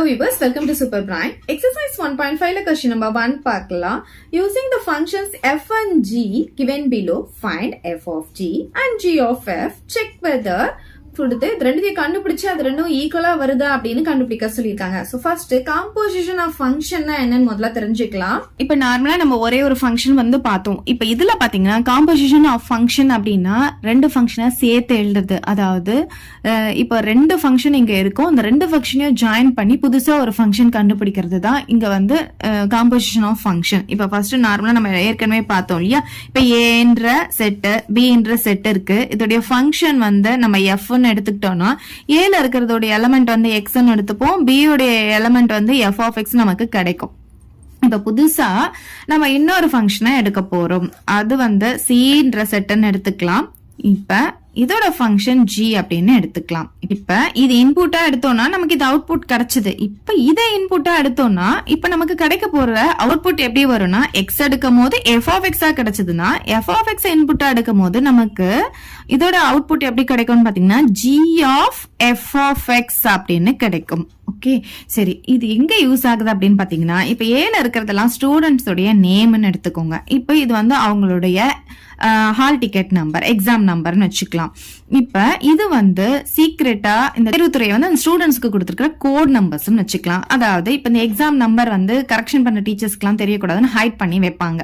Hello viewers, welcome to Super Prime. Exercise 1.5 la question number 1 பார்க்கலாம். Using the functions f and g given below, find f of g and g of f. Check whether கொடுத்து இது ரெண்டுத்தையும் கண்டுபிடிச்சு அது ரெண்டும் ஈக்குவலா வருதா அப்படின்னு கண்டுபிடிக்க சொல்லியிருக்காங்க. ஸோ ஃபர்ஸ்ட் காம்போசிஷன் ஆஃப் ஃபங்க்ஷன்னா என்னன்னு முதல்ல தெரிஞ்சுக்கலாம். இப்ப நார்மலா நம்ம ஒரே ஒரு ஃபங்க்ஷன் வந்து பார்த்தோம். இப்ப இதுல பாத்தீங்கன்னா காம்போசிஷன் ஆஃப் ஃபங்க்ஷன் அப்படின்னா ரெண்டு ஃபங்க்ஷனை சேர்த்து எழுதுறது. அதாவது இப்ப ரெண்டு ஃபங்க்ஷன் இங்க இருக்கும், அந்த ரெண்டு ஃபங்க்ஷனையும் ஜாயின் பண்ணி புதுசா ஒரு ஃபங்க்ஷன் கண்டுபிடிக்கிறது தான் இங்க வந்து காம்போசிஷன் ஆஃப் ஃபங்க்ஷன். இப்ப ஃபர்ஸ்ட் நார்மலா நம்ம ஏற்கனவே பார்த்தோம் இல்லையா. இப்ப ஏன்ற செட்டு பின்ற செட் இருக்கு. இதோடைய ஃபங்க்ஷன் வந்து நம்ம எஃப் எடுத்துக்கிட்டோம்னா ஏல இருக்கிறதோட எலமெண்ட் வந்து எக்ஸ் எடுத்துப்போம், பி உடைய எலமெண்ட் வந்து எஃப் ஆஃப் எக்ஸ் நமக்கு கிடைக்கும். இப்ப புதுசா நம்ம இன்னொரு ஃபங்க்ஷனை எடுக்க போறோம், அது வந்து சின்ற செட்னு எடுத்துக்கலாம். இப்ப இதோட ஃபங்க்ஷன் g அப்படின்னு எடுத்துக்கலாம். இப்ப இது இன்புட்டா எடுத்தோம்னா நமக்கு இது அவுட்புட் கிடைச்சது. இப்ப இதை இன்புட்டா எடுத்தோம்னா இப்ப நமக்கு கிடைக்க போற அவுட்புட் எப்படி வரும்னா எக்ஸ் எடுக்கும் போது எஃப் ஆஃப் எக்ஸா கிடைச்சதுன்னா எஃப் ஆஃப் எக்ஸ் இன்புட்டா எடுக்கும் போது நமக்கு இதோட அவுட்புட் எப்படி கிடைக்கும்னு பாத்தீங்கன்னா g of f of x அப்படின்னு கிடைக்கும். ஓகே, சரி, இது எங்க யூஸ் ஆகுது அப்படின்னு பாத்தீங்கன்னா இப்ப ஏல இருக்கிறதெல்லாம் ஸ்டூடெண்ட்ஸ் உடைய நேம்னு எடுத்துக்கோங்க. இப்ப இது வந்து அவங்களுடைய ஹால் டிக்கெட் நம்பர், எக்ஸாம் நம்பர்னு வச்சுக்கலாம். இப்ப இது வந்து சீக்ரெட்டா இந்த தேர்வுத்துறையை வந்து அந்த ஸ்டூடெண்ட்ஸ்க்கு கொடுத்துருக்கிற கோட் நம்பர்ஸ் வச்சுக்கலாம். அதாவது இப்ப இந்த எக்ஸாம் நம்பர் வந்து கரெக்ஷன் பண்ண டீச்சர்ஸ்க்கு எல்லாம் தெரியக்கூடாதுன்னு ஹைட் பண்ணி வைப்பாங்க.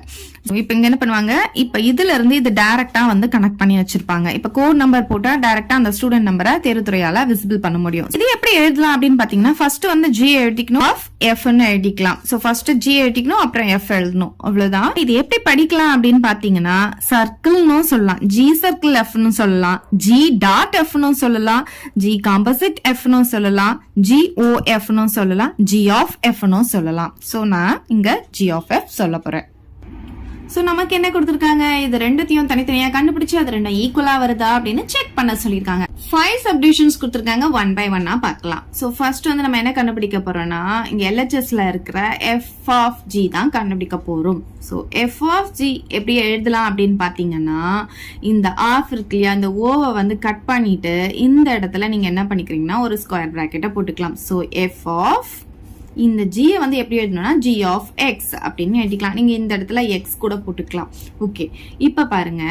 இப்ப இங்க என்ன பண்ணுவாங்க, இப்ப இதுல இருந்து இது டைரக்டா வந்து கனெக்ட் பண்ணி வச்சிருப்பாங்க. இப்ப கோட் நம்பர் போட்டா டைரக்டா அந்த ஸ்டூடெண்ட் நம்பரை தேர்வுத்துறையால விசிபிள் பண்ண முடியும். இது எப்படி எழுதலாம் அப்படின்னு பாத்தீங்கன்னா ஃபர்ஸ்ட் வந்து ஜி எழுதிக்கணும், எஃப் எழுதிக்கலாம். சோ ஃபர்ஸ்ட் ஜி எழுதிக்கணும், அப்புறம் எஃப் எழுதணும், அவ்வளவுதான். இது எப்படி படிக்கலாம் அப்படின்னு பாத்தீங்கன்னா சர்க்கிள்னு சொல்லலாம், ஜி சர்க்கிள் எஃப்னு சொல்லலாம், ஜி டாட் எஃப்னு சொல்லலாம், ஜி காம்போசிட் எஃப்னு சொல்லலாம், ஜி ஓ எஃப்னு சொல்லலாம், ஜி ஆஃப் எஃப்னு சொல்லலாம். சோ நான் இங்க ஜி ஆஃப் எஃப் சொல்ல போறேன். சோ நமக்கு என்ன கொடுத்திருக்காங்க, இது ரெண்டுத்தையும் தனித்தனியா கண்டுபிடிச்சு அது ரெண்டும் ஈக்குவலா வருதா அப்படின்னு செக் பண்ண சொல்லிருக்காங்க. 5 சப்டிவிஷன்ஸ் கொடுத்திருக்காங்க, ஒன் பை ஒன்னா பார்க்கலாம். சோ ஃபர்ஸ்ட் வந்து நம்ம என்ன கண்டுபிடிக்க போறோம்னா இங்க எல்ஹெச்எஸ்ல இருக்கிற எஃப் ஆஃப் ஜி தான் கண்டுபிடிக்க போறோம். சோ எஃப் ஆஃப் ஜி எப்படி எழுதலாம் அப்படின்னு பாத்தீங்கன்னா இந்த ஆஃப் இருக்கு இல்லையா, இந்த ஓவை வந்து கட் பண்ணிட்டு இந்த இடத்துல நீங்க என்ன பண்ணிக்கிறீங்கன்னா ஒரு ஸ்கொயர் பிராக்கெட்டை போட்டுக்கலாம். சோ எஃப் ஆஃப் இந்த g வந்து எப்படி எழுதணும்னா g ஆஃப் x அப்படின்னு எழுதிக்கலாம். நீங்க இந்த இடத்துல x கூட போட்டுக்கலாம். ஓகே, இப்ப பாருங்க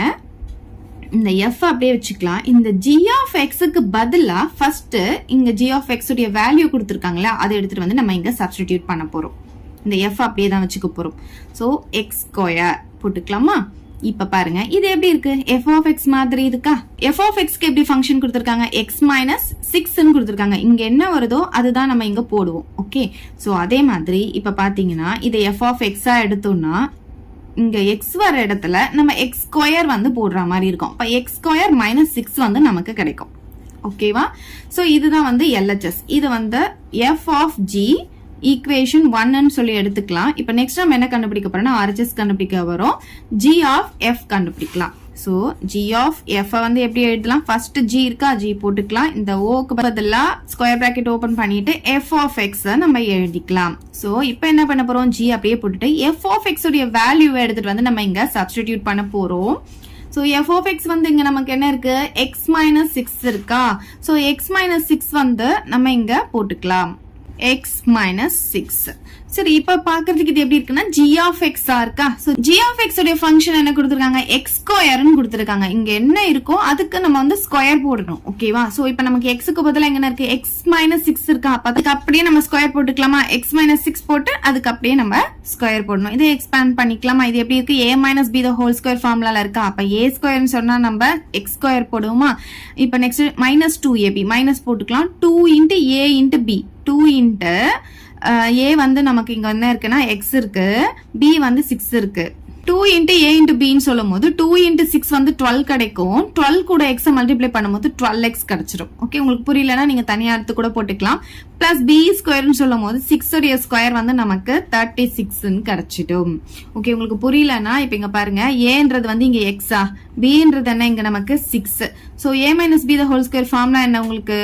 இந்த f அப்படியே வச்சுக்கலாம். இந்த g ஆஃப் xக்கு பதிலா ஃபர்ஸ்ட் இங்க g ஆஃப் x உடைய வேல்யூ கொடுத்திருக்காங்களா அதை எடுத்துட்டு வந்து நம்ம இங்க சப்ஸ்டிடியூட் பண்ண போறோம். இந்த f அப்படியே தான் வச்சுக்க போறோம். சோ x ஸ்கொயர் போட்டுக்கலாமா. இப்ப பாருங்க இது எப்படி இருக்கு, f of x மாதிரி இருக்கா. f of x க்கு எப்படி ஃபங்க்ஷன் கொடுத்திருக்காங்க, x மைனஸ் 6 ன்னு கொடுத்திருக்காங்க. இங்க என்ன வருதோ அதுதான் நம்ம இங்க போடுவோம். ஓகே, சோ அதே மாதிரி இப்ப பாத்தீங்கன்னா இதை f of x ஆ எடுத்தோம்னா இங்க x வர இடத்துல நம்ம x ஸ்கொயர் வந்து போடுற மாதிரி இருக்கும். அப்ப x ஸ்கொயர் மைனஸ் 6 வந்து நமக்கு கிடைக்கும். ஓகேவா. சோ இதுதான் வந்து LHS. இது வந்து f of g ஈக்குவேஷன் 1 சொல்லி எடுத்துக்கலாம். இப்ப நெக்ஸ்ட் நம்ம என்ன கண்டுபிடிக்க போறோம்னா RHS கண்டுபிடிக்க வரும், g ஆஃப் f கண்டுபிடிக்கலாம். சோ g ஆஃப் f வந்து எப்படி எழுதலாம், ஃபர்ஸ்ட் g இருக்கா, g போட்டுக்கலாம். இந்த o க்கு பதிலா ஸ்கொயர் பிராக்கெட் ஓபன் பண்ணிட்டு f ஆஃப் x நம்ம எழுதிக்கலாம். சோ இப்போ என்ன பண்ண போறோம், g அப்படியே போட்டுட்டு f ஆஃப் x உடைய வேல்யூவை எடுத்துட்டு வந்து நம்ம இங்க சப்ஸ்டிடியூட் பண்ண போறோம். சோ f of x வந்து இங்க நமக்கு என்ன இருக்கு, x minus 6 இருக்கா. சோ x minus 6 வந்து நம்ம இங்க போட்டுக்கலாம், x minus 6. சரி, இப்ப பாக்குறதுக்கு இது எப்படி இருக்குன்னா g of x இருக்கா. சோ g of x உடைய ஃபங்க்ஷன் என்ன கொடுத்திருக்காங்க, x ஸ்கொயர்னு கொடுத்திருக்காங்க. இங்க என்ன இருக்கோ அதுக்கு நம்ம வந்து ஸ்கொயர் போடணும். ஓகேவா. சோ இப்போ நமக்கு x க்கு பதிலா என்ன இருக்கு, x minus 6 இருக்கா. அப்ப அதுக்கு அப்படியே நம்ம ஸ்கொயர் போட்டுக்கலாமா, x minus 6 போட்டு அதுக்கு அப்படியே நம்ம ஸ்கொயர் போடணும். இதை எக்ஸ்பேண்ட் பண்ணிக்கலாமா. இது எப்படி இருக்கு, a minus b the whole square ஃபார்முலால இருக்கா. அப்ப a ஸ்கொயர்னு சொன்னா நம்ம x ஸ்கொயர் போடுவோமா. இப்ப நெக்ஸ்ட் மைனஸ் 2ab மைனஸ் போட்டுக்கலாம், 2 into a into b, 2 into a வந்து நமக்கு இங்க என்ன இருக்குன்னா x இருக்கு, b வந்து 6 இருக்கு. 2 into a into b ன்னு சொல்லும் போது 2 into 6 வந்து 12 கிடைக்கும். 12 கூட x மல்டிப்ளை பண்ணும்போது 12x கிடைச்சிடும். ஓகே, உங்களுக்கு புரியலன்னா நீங்க தனியா எடுத்து கூட போட்டுக்கலாம். பிளஸ் b ஸ்கொயர்னு சொல்லும் போது 6 உடைய ஸ்கொயர் வந்து நமக்கு 36 கிடைச்சிடும். ஓகே, உங்களுக்கு புரியலன்னா இப்ப இங்க பாருங்க, aன்றது வந்து இங்க x-ஆ, bன்றது என்ன இங்க நமக்கு 6. So a minus b the whole square formula என்ன உங்களுக்கு,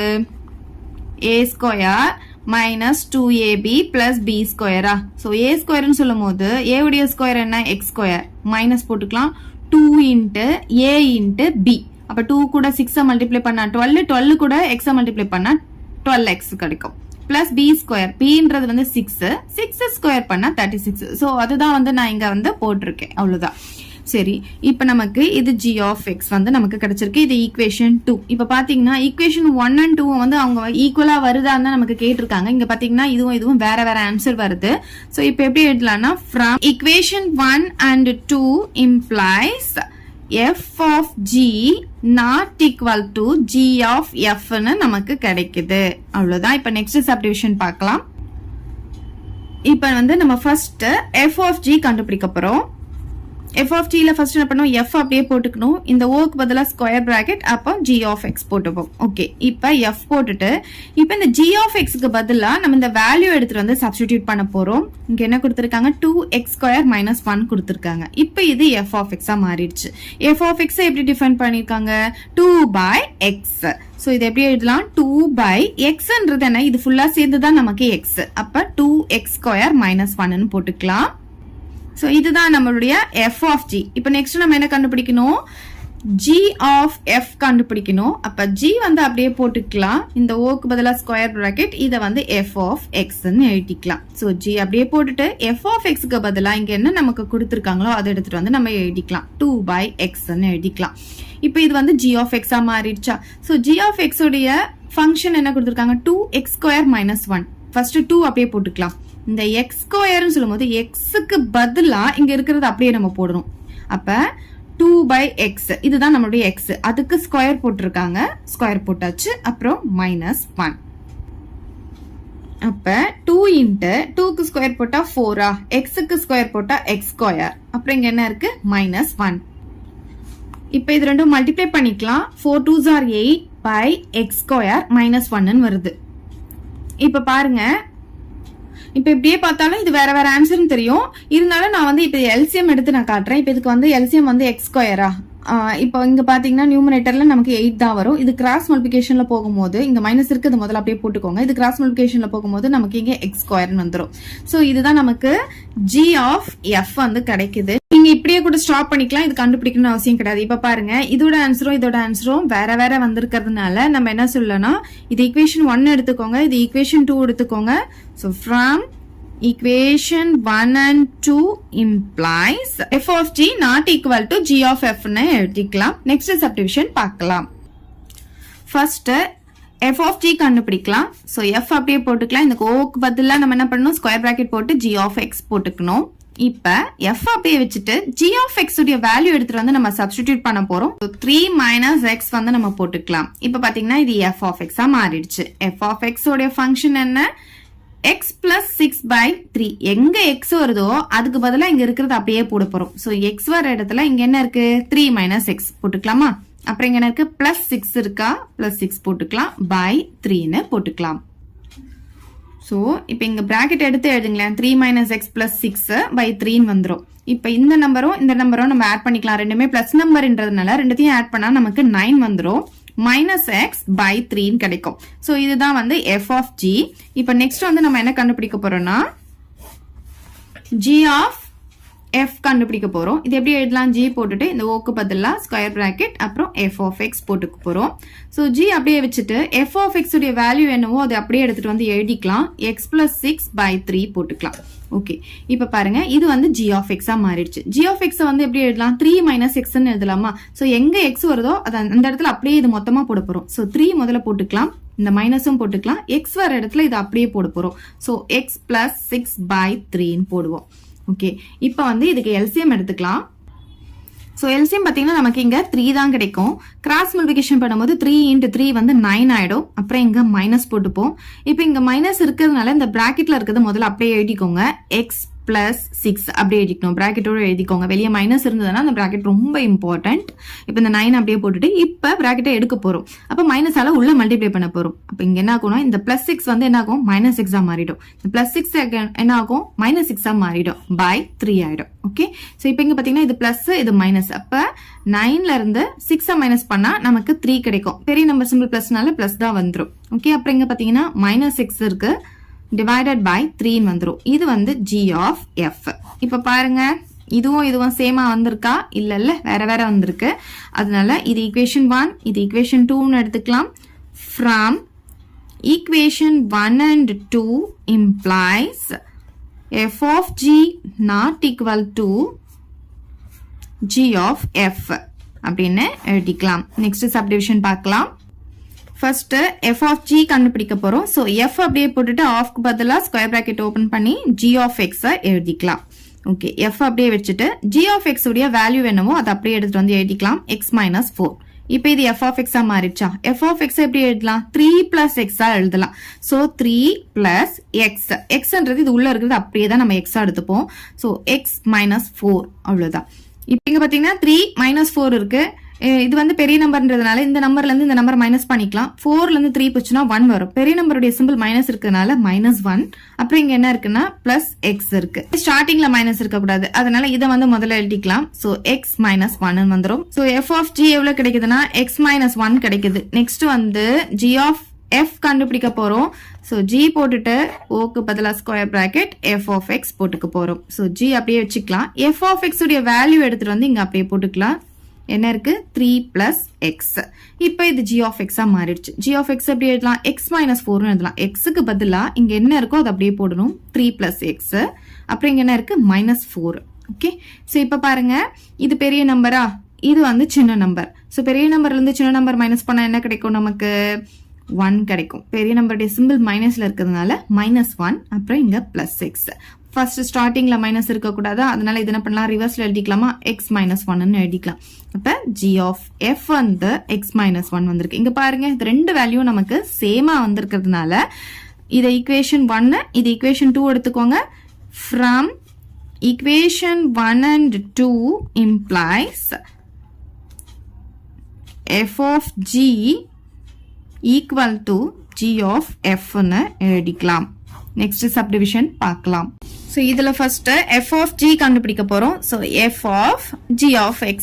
a square minus 2ab plus b ஸ்கொயரா. சோ a ஸ்கொயர்னு சொல்லும் போது a உடைய ஸ்கொயர் என்ன, x ஸ்கொயர், மைனஸ் போட்டுக்கலாம், 2 into a into b. அப்ப 2 கூட 6 மல்டிப்ளை பண்ணா 12, 12 கூட x மல்டிப்ளை பண்ணா 12x கிடைக்கும். பிளஸ் பி ஸ்கொயர், பின்றது வந்து 6, 6 ஸ்கொயர் பண்ணா 36. ஸோ அதுதான் வந்து நான் இங்க வந்து போட்டிருக்கேன், அவ்வளவுதான். சரி, இப்ப நமக்கு இது g of x வந்து நமக்கு கிடைச்சிருக்கு. இது ஈக்குவேஷன் 2. இப்ப பாத்தீங்கன்னா ஈக்குவேஷன் 1 and 2 வந்து அவங்க ஈக்குவலா வருதான்னு நமக்கு கேட்டிருக்காங்க. இங்க பாத்தீங்கன்னா இதுவும் வேற வேற ஆன்சர் வருது. சோ இப்ப எப்படி எழுதலாம்னா, from equation 1 and 2 implies f of g not equal to g of f ன்னு நமக்கு கிடைக்குது, அவ்வளவுதான். இப்ப நெக்ஸ்ட் சப்டிவிஷன் பார்க்கலாம். இப்ப வந்து நம்ம ஃபர்ஸ்ட் f of g கண்டுபிடிக்க போறோம். f of t ல ஃபர்ஸ்ட் என்ன பண்ணோம், f அப்படியே போட்டுக்கணும். இந்த o க்கு பதிலா ஸ்கொயர் பிராக்கெட், அப்போ g of x போட்டுப்போம். ஓகே, இப்ப f போட்டுட்டு இப்ப இந்த g of x க்கு பதிலா நம்ம இந்த வேல்யூ எடுத்துட்டு வந்து சப்ஸ்டிடியூட் பண்ண போறோம். இங்க என்ன கொடுத்திருக்காங்க, 2x ஸ்கொயர் மைனஸ் 1 கொடுத்திருக்காங்க. இப்ப இது f of x மாறிடுச்சு. f of x எப்படி டிஃபைன் பண்ணிருக்காங்க, 2 by x. சோ இது எப்படி எழுதலாம், 2 by xன்றது என்ன, இது ஃபுல்லா சேர்ந்துதான் நமக்கு x. அப்ப 2x ஸ்கொயர் மைனஸ் 1 போட்டுக்கலாம். சோ இதுதான் நம்மளுடைய f of g. இப்ப நெக்ஸ்ட் நம்ம என்ன கண்டுபிடிக்கணும், g of f கண்டுபிடிக்கணும். அப்ப g வந்து அப்படியே போட்டுக்கலாம். இந்த o க்கு பதிலா ஸ்கொயர் பிராக்கெட், இத வந்து f of x ன்னு எழுதிக்கலாம். சோ g அப்படியே போட்டுட்டு f of x க்கு பதிலா இங்க என்ன நமக்கு கொடுத்திருக்காங்களோ அதை எடுத்துட்டு வந்து நம்ம எழுதிக்கலாம், 2 by x ன்னு எழுதிக்கலாம். இப்ப இது வந்து g of x மாறிடுச்சா. சோ g of x உடைய ஃபங்க்ஷன் என்ன கொடுத்திருக்காங்க, 2x ஸ்கொயர் மைனஸ் 1. ஃபர்ஸ்ட் 2 அப்படியே போட்டுக்கலாம். இந்த x ஸ்கொயர்னு சொல்லும்போது xக்கு பதிலா இங்க இருக்கிறது அப்படியே நம்ம போடணும். அப்ப 2 by x, இதுதான் நம்மளுடைய x. அதுக்கு ஸ்கொயர் போட்டிருக்காங்க, ஸ்கொயர் போட்டாச்சு. அப்புறம் மைனஸ் 1. அப்ப 2 into 2க்கு ஸ்கொயர் போட்டா 4, xக்கு ஸ்கொயர் போட்டா x ஸ்கொயர். அப்புறம் இங்க என்ன இருக்கு, மைனஸ் 1. இப்ப இது ரெண்டும் மல்டிப்ளை பண்ணிக்கலாம். 4 2s are 8 by x square minus 1 வருது. இப்ப பாருங்க, இப்ப இப்படியே பார்த்தாலும் இது வேற வேற ஆன்சர்னு தெரியும். இருந்தாலும் நான் வந்து இப்ப எல்சிஎம் எடுத்து நான் காட்டுறேன். இப்ப இதுக்கு வந்து எல்சிஎம் வந்து எக்ஸ் ஸ்கொயரா, இப்போ இங்க பாத்தீங்கன்னா நியூமரேட்டர்ல நமக்கு 8 தான் வரும். இது கிராஸ் மல்டிபிகேஷன்ல போகும்போது இங்க மைனஸ் இருக்கு, இது முதல்ல அப்படியே போட்டுக்கோங்க. இது கிராஸ் மல்டிபிகேஷன்ல போகும்போது நமக்கு இங்க எக்ஸ் ஸ்கொயர்னு வந்துடும். சோ இதுதான் நமக்கு g of f வந்து கிடைக்குது. நீங்க இப்படியே கூட ஸ்டாப் பண்ணிக்கலாம், இது கண்டுபிடிக்கணும்னு அவசியம் கிடையாது. இப்ப பாருங்க, இதோட ஆன்சரும் வேற வேற வந்திருக்கிறதுனால நம்ம என்ன சொல்லலாம், இது ஈக்குவேஷன் 1 எடுத்துக்கோங்க, இது ஈக்குவேஷன் 2 எடுத்துக்கோங்க. So from equation 1 and 2 implies f of g not equal to g of f ன்னு எழுதிக்கலாம். நெக்ஸ்ட் சப்டிவிஷன் பார்க்கலாம். ஃபர்ஸ்ட் f of g கண்டுபிடிக்கலாம். சோ f அப்படியே போட்டுக்கலாம். இந்த o க்கு பதிலா நம்ம என்ன பண்ணணும், ஸ்கொயர் பிராக்கெட் போட்டு g of x போட்டுக்கணும். இப்ப f அப்படியே வச்சுட்டு g of x உடைய வேல்யூ எடுத்துட்டு வந்து நம்ம சப்ஸ்டிடியூட் பண்ண போறோம். 3 minus x வந்து நம்ம போட்டுக்கலாம். இப்ப பாத்தீங்கன்னா இது f of x மாறிடுச்சு. f of x உடைய ஃபங்க்ஷன் என்ன, x plus 6 by 3. எங்க x வருதோ அதுக்கு பதிலா இங்க இருக்கிறது அப்படியே போட போறோம். சோ x வர இடத்துல இங்க என்ன இருக்கு, 3 minus x போட்டுக்கலாமா. அப்புறம் இங்க என்ன இருக்கு, plus 6 இருக்கா, plus 6 போட்டுக்கலாம், by 3 ன்னு போட்டுக்கலாம். சோ இப்போ இங்க பிராக்கெட் எடுத்து எழுதுங்களேன், 3 minus x plus 6 by 3 ன்னு வந்துரும். இப்போ இந்த நம்பரும் நம்ம ஆட் பண்ணிக்கலாம். ரெண்டுமே பிளஸ் நம்பர்ன்றதுனால ரெண்டுத்தையும் ஆட் பண்ணா நமக்கு 9 வந்துரும். minus x by 3 கிடைக்கும். சோ இதுதான் வந்து f of g. இப்ப நெக்ஸ்ட் வந்து நம்ம என்ன கண்டுபிடிக்க போறோம்னா, g of f கண்டுபிடிக்க போறோம். இது எப்படி எழுதலாம், g போட்டுட்டு இந்த o க்கு பதிலா ஸ்கொயர் பிராக்கெட் அப்புறம் f of x போட்டுக்க போறோம். சோ g அப்படியே வச்சுட்டு f of x உடைய வேல்யூ என்னவோ அதை அப்படியே எடுத்துட்டு வந்து எழுதிக்கலாம், x plus 6 by 3 போட்டுக்கலாம். ஓகே, இப்ப பாருங்க, இது வந்து g of x மாறிடுச்சு. g of x வந்து எப்படி எழுதலாம், 3 minus x ன்னு எழுதலாமா. சோ எங்க x வருதோ அந்த இடத்துல அப்படியே இது மொத்தமா போட போறோம். சோ 3 முதல்ல போட்டுக்கலாம், இந்த மைனஸும் போட்டுக்கலாம், x வர இடத்துல இது அப்படியே போட போறோம். சோ x plus 6 by 3 ன்னு போடுவோம். ஓகே, இப்ப வந்து இதுக்கு எல்சிஎம் எடுத்துக்கலாம். சோ எல்சிஎம் பாத்தீங்கன்னா நமக்கு இங்க 3 தான் கிடைக்கும். கிராஸ் மல்டிபிகேஷன் பண்ணும்போது 3 into 3 வந்து 9 ஆயிடும். அப்புறம் இங்க மைனஸ் போட்டுப்போம். இப்ப இங்க மைனஸ் இருக்கிறதுனால இந்த பிராக்கெட்ல இருக்கிறது முதல்ல அப்படியே எழுதிக்கோங்க, x plus 6 அப்படியே எழுதிக்கணும், பிராக்கெட்டோட எழுதிக்கோங்க. வெளியே மைனஸ் இருந்ததுன்னா அந்த பிராக்கெட் ரொம்ப இம்பார்ட்டன்ட். இப்ப இந்த 9 அப்படியே போட்டுட்டு இப்ப பிராக்கெட்டை எடுக்க போறோம். அப்ப மைனஸால உள்ள மல்டிப்ளை பண்ண போறோம். அப்ப இங்க என்ன ஆகும்னா, இந்த பிளஸ் 6 வந்து என்ன ஆகும், மைனஸ் 6 மாறிடும். இந்த பிளஸ் 6 என்ன ஆகும், மைனஸ் 6 மாறிடும், by 3 ஆயிடும். ஓகே, சோ இப்ப இங்க பாத்தீங்கன்னா இது பிளஸ் இது மைனஸ். அப்ப 9ல இருந்து 6 மைனஸ் பண்ணா நமக்கு 3 கிடைக்கும். பெரிய நம்பர் சிம்பிள் பிளஸ்னால பிளஸ் தான் வந்துரும். ஓகே, அப்புறம் இங்க பாத்தீங்கன்னா மைனஸ் 6 இருக்கு, divided by 3 வந்துரும். இது வந்து g of f. இப்ப பாருங்க, இதுவும் சேமா வந்திருக்கா, இல்ல வேற வேற வந்திருக்கு. அதனால இது equation 1, இது equation 2 ன்னு எடுத்துக்கலாம். from equation 1 and 2 implies f of g not equal to g of f அப்படின்னு எழுதிக்கலாம். நெக்ஸ்ட் சப்டிவிஷன் பார்க்கலாம். ஃபர்ஸ்ட் f of g கண்டுபிடிக்க போறோம். ஸோ f அப்படியே போட்டுட்டு ஆஃப்க்கு பதிலா ஸ்கொயர் பிராக்கெட் ஓபன் பண்ணி g of x எழுதிக்கலாம். ஓகே, f அப்படியே வச்சுட்டு g of x உடைய வேல்யூ என்னவோ அதை அப்படியே எடுத்துட்டு வந்து எழுதிக்கலாம். x minus 4. இப்போ இது f of x மாறிடுச்சா? f of x எப்படி எழுதலாம்? 3 plus x எழுதலாம். So 3 plus x. xன்றது இது உள்ள இருக்கிறது அப்படியே தான் நம்ம x எடுத்துப்போம். ஸோ x minus 4 அவ்வளவுதான். இப்போ இங்க பாத்தீங்கன்னா 3 minus 4 இருக்கு. இது வந்து பெரிய நம்பர்ன்றதுனால இந்த நம்பர்ல இருந்து இந்த நம்பர் மைனஸ் பண்ணிக்கலாம். 4ல இருந்து 3 போச்சுன்னா 1 வரும். பெரிய நம்பருடைய சிம்பிள் மைனஸ் இருக்கிறதுனால -1. அப்புறம் இங்க என்ன இருக்குன்னா பிளஸ் எக்ஸ் இருக்கு. ஸ்டார்டிங்ல மைனஸ் இருக்க கூடாது, அதனால இதை வந்து முதல்ல எழுதிக்கலாம். சோ எக்ஸ் மைனஸ் 1 வந்துடும். சோ எஃப் ஆஃப் ஜி எவ்வளவு கிடைக்குதுன்னா எக்ஸ் மைனஸ் 1 கிடைக்குது. நெக்ஸ்ட் வந்து ஜி ஆஃப் எஃப் கண்டுபிடிக்க போறோம். சோ ஜி போட்டுட்டு ஓக்கு பதிலா square bracket f of x போட்டுக்க போறோம். சோ ஜி அப்படியே வச்சுக்கலாம். எஃப் ஆஃப் எக்ஸ் உடைய வேல்யூ எடுத்துட்டு வந்து இங்க அப்படியே போட்டுக்கலாம். என்ன இருக்கு? 3 plus x. இப்போ இது g of x மாறிடுச்சு. g of x எப்படி எழுதலாம்? x minus 4 எழுதலாம். xக்கு பதிலா இங்க என்ன இருக்கோ அது அப்படியே போடணும். 3 plus x. அப்புறம் இங்க என்ன இருக்கு? -4. ஓகே, சோ இப்ப பாருங்க, இது பெரிய நம்பரா, இது வந்து சின்ன நம்பர். சோ பெரிய நம்பர்ல இருந்து சின்ன நம்பர் மைனஸ் பண்ணா என்ன கிடைக்கும்? நமக்கு 1 கிடைக்கும். பெரிய நம்பருடைய சிம்பிள் மைனஸ்ல இருக்கிறதுனால -1. அப்புறம் இங்க +6. ஃபர்ஸ்ட் ஸ்டார்டிங்ல மைனஸ் இருக்க கூடாதா, அதனால இது என்ன பண்ணலாம்? ரிவர்ஸ்ல எழுதிக்கலாமா? x minus 1 எழுதிக்கலாம். அப்ப g of f வந்து x minus 1 வந்திருக்கு. இங்க பாருங்க, இது ரெண்டு வேல்யூ நமக்கு சேமா வந்திருக்கிறதுனால இதை ஈக்குவேஷன் 1, இது ஈக்குவேஷன் 2 எடுத்துக்கோங்க. from equation 1 and 2 implies f of g equal to g of f ன்னு எழுதிக்கலாம். நெக்ஸ்ட் சப்டிவிஷன் பார்க்கலாம். ஸோ இதுல ஃபர்ஸ்ட் f of g கண்டுபிடிக்க போறோம். So f of g of x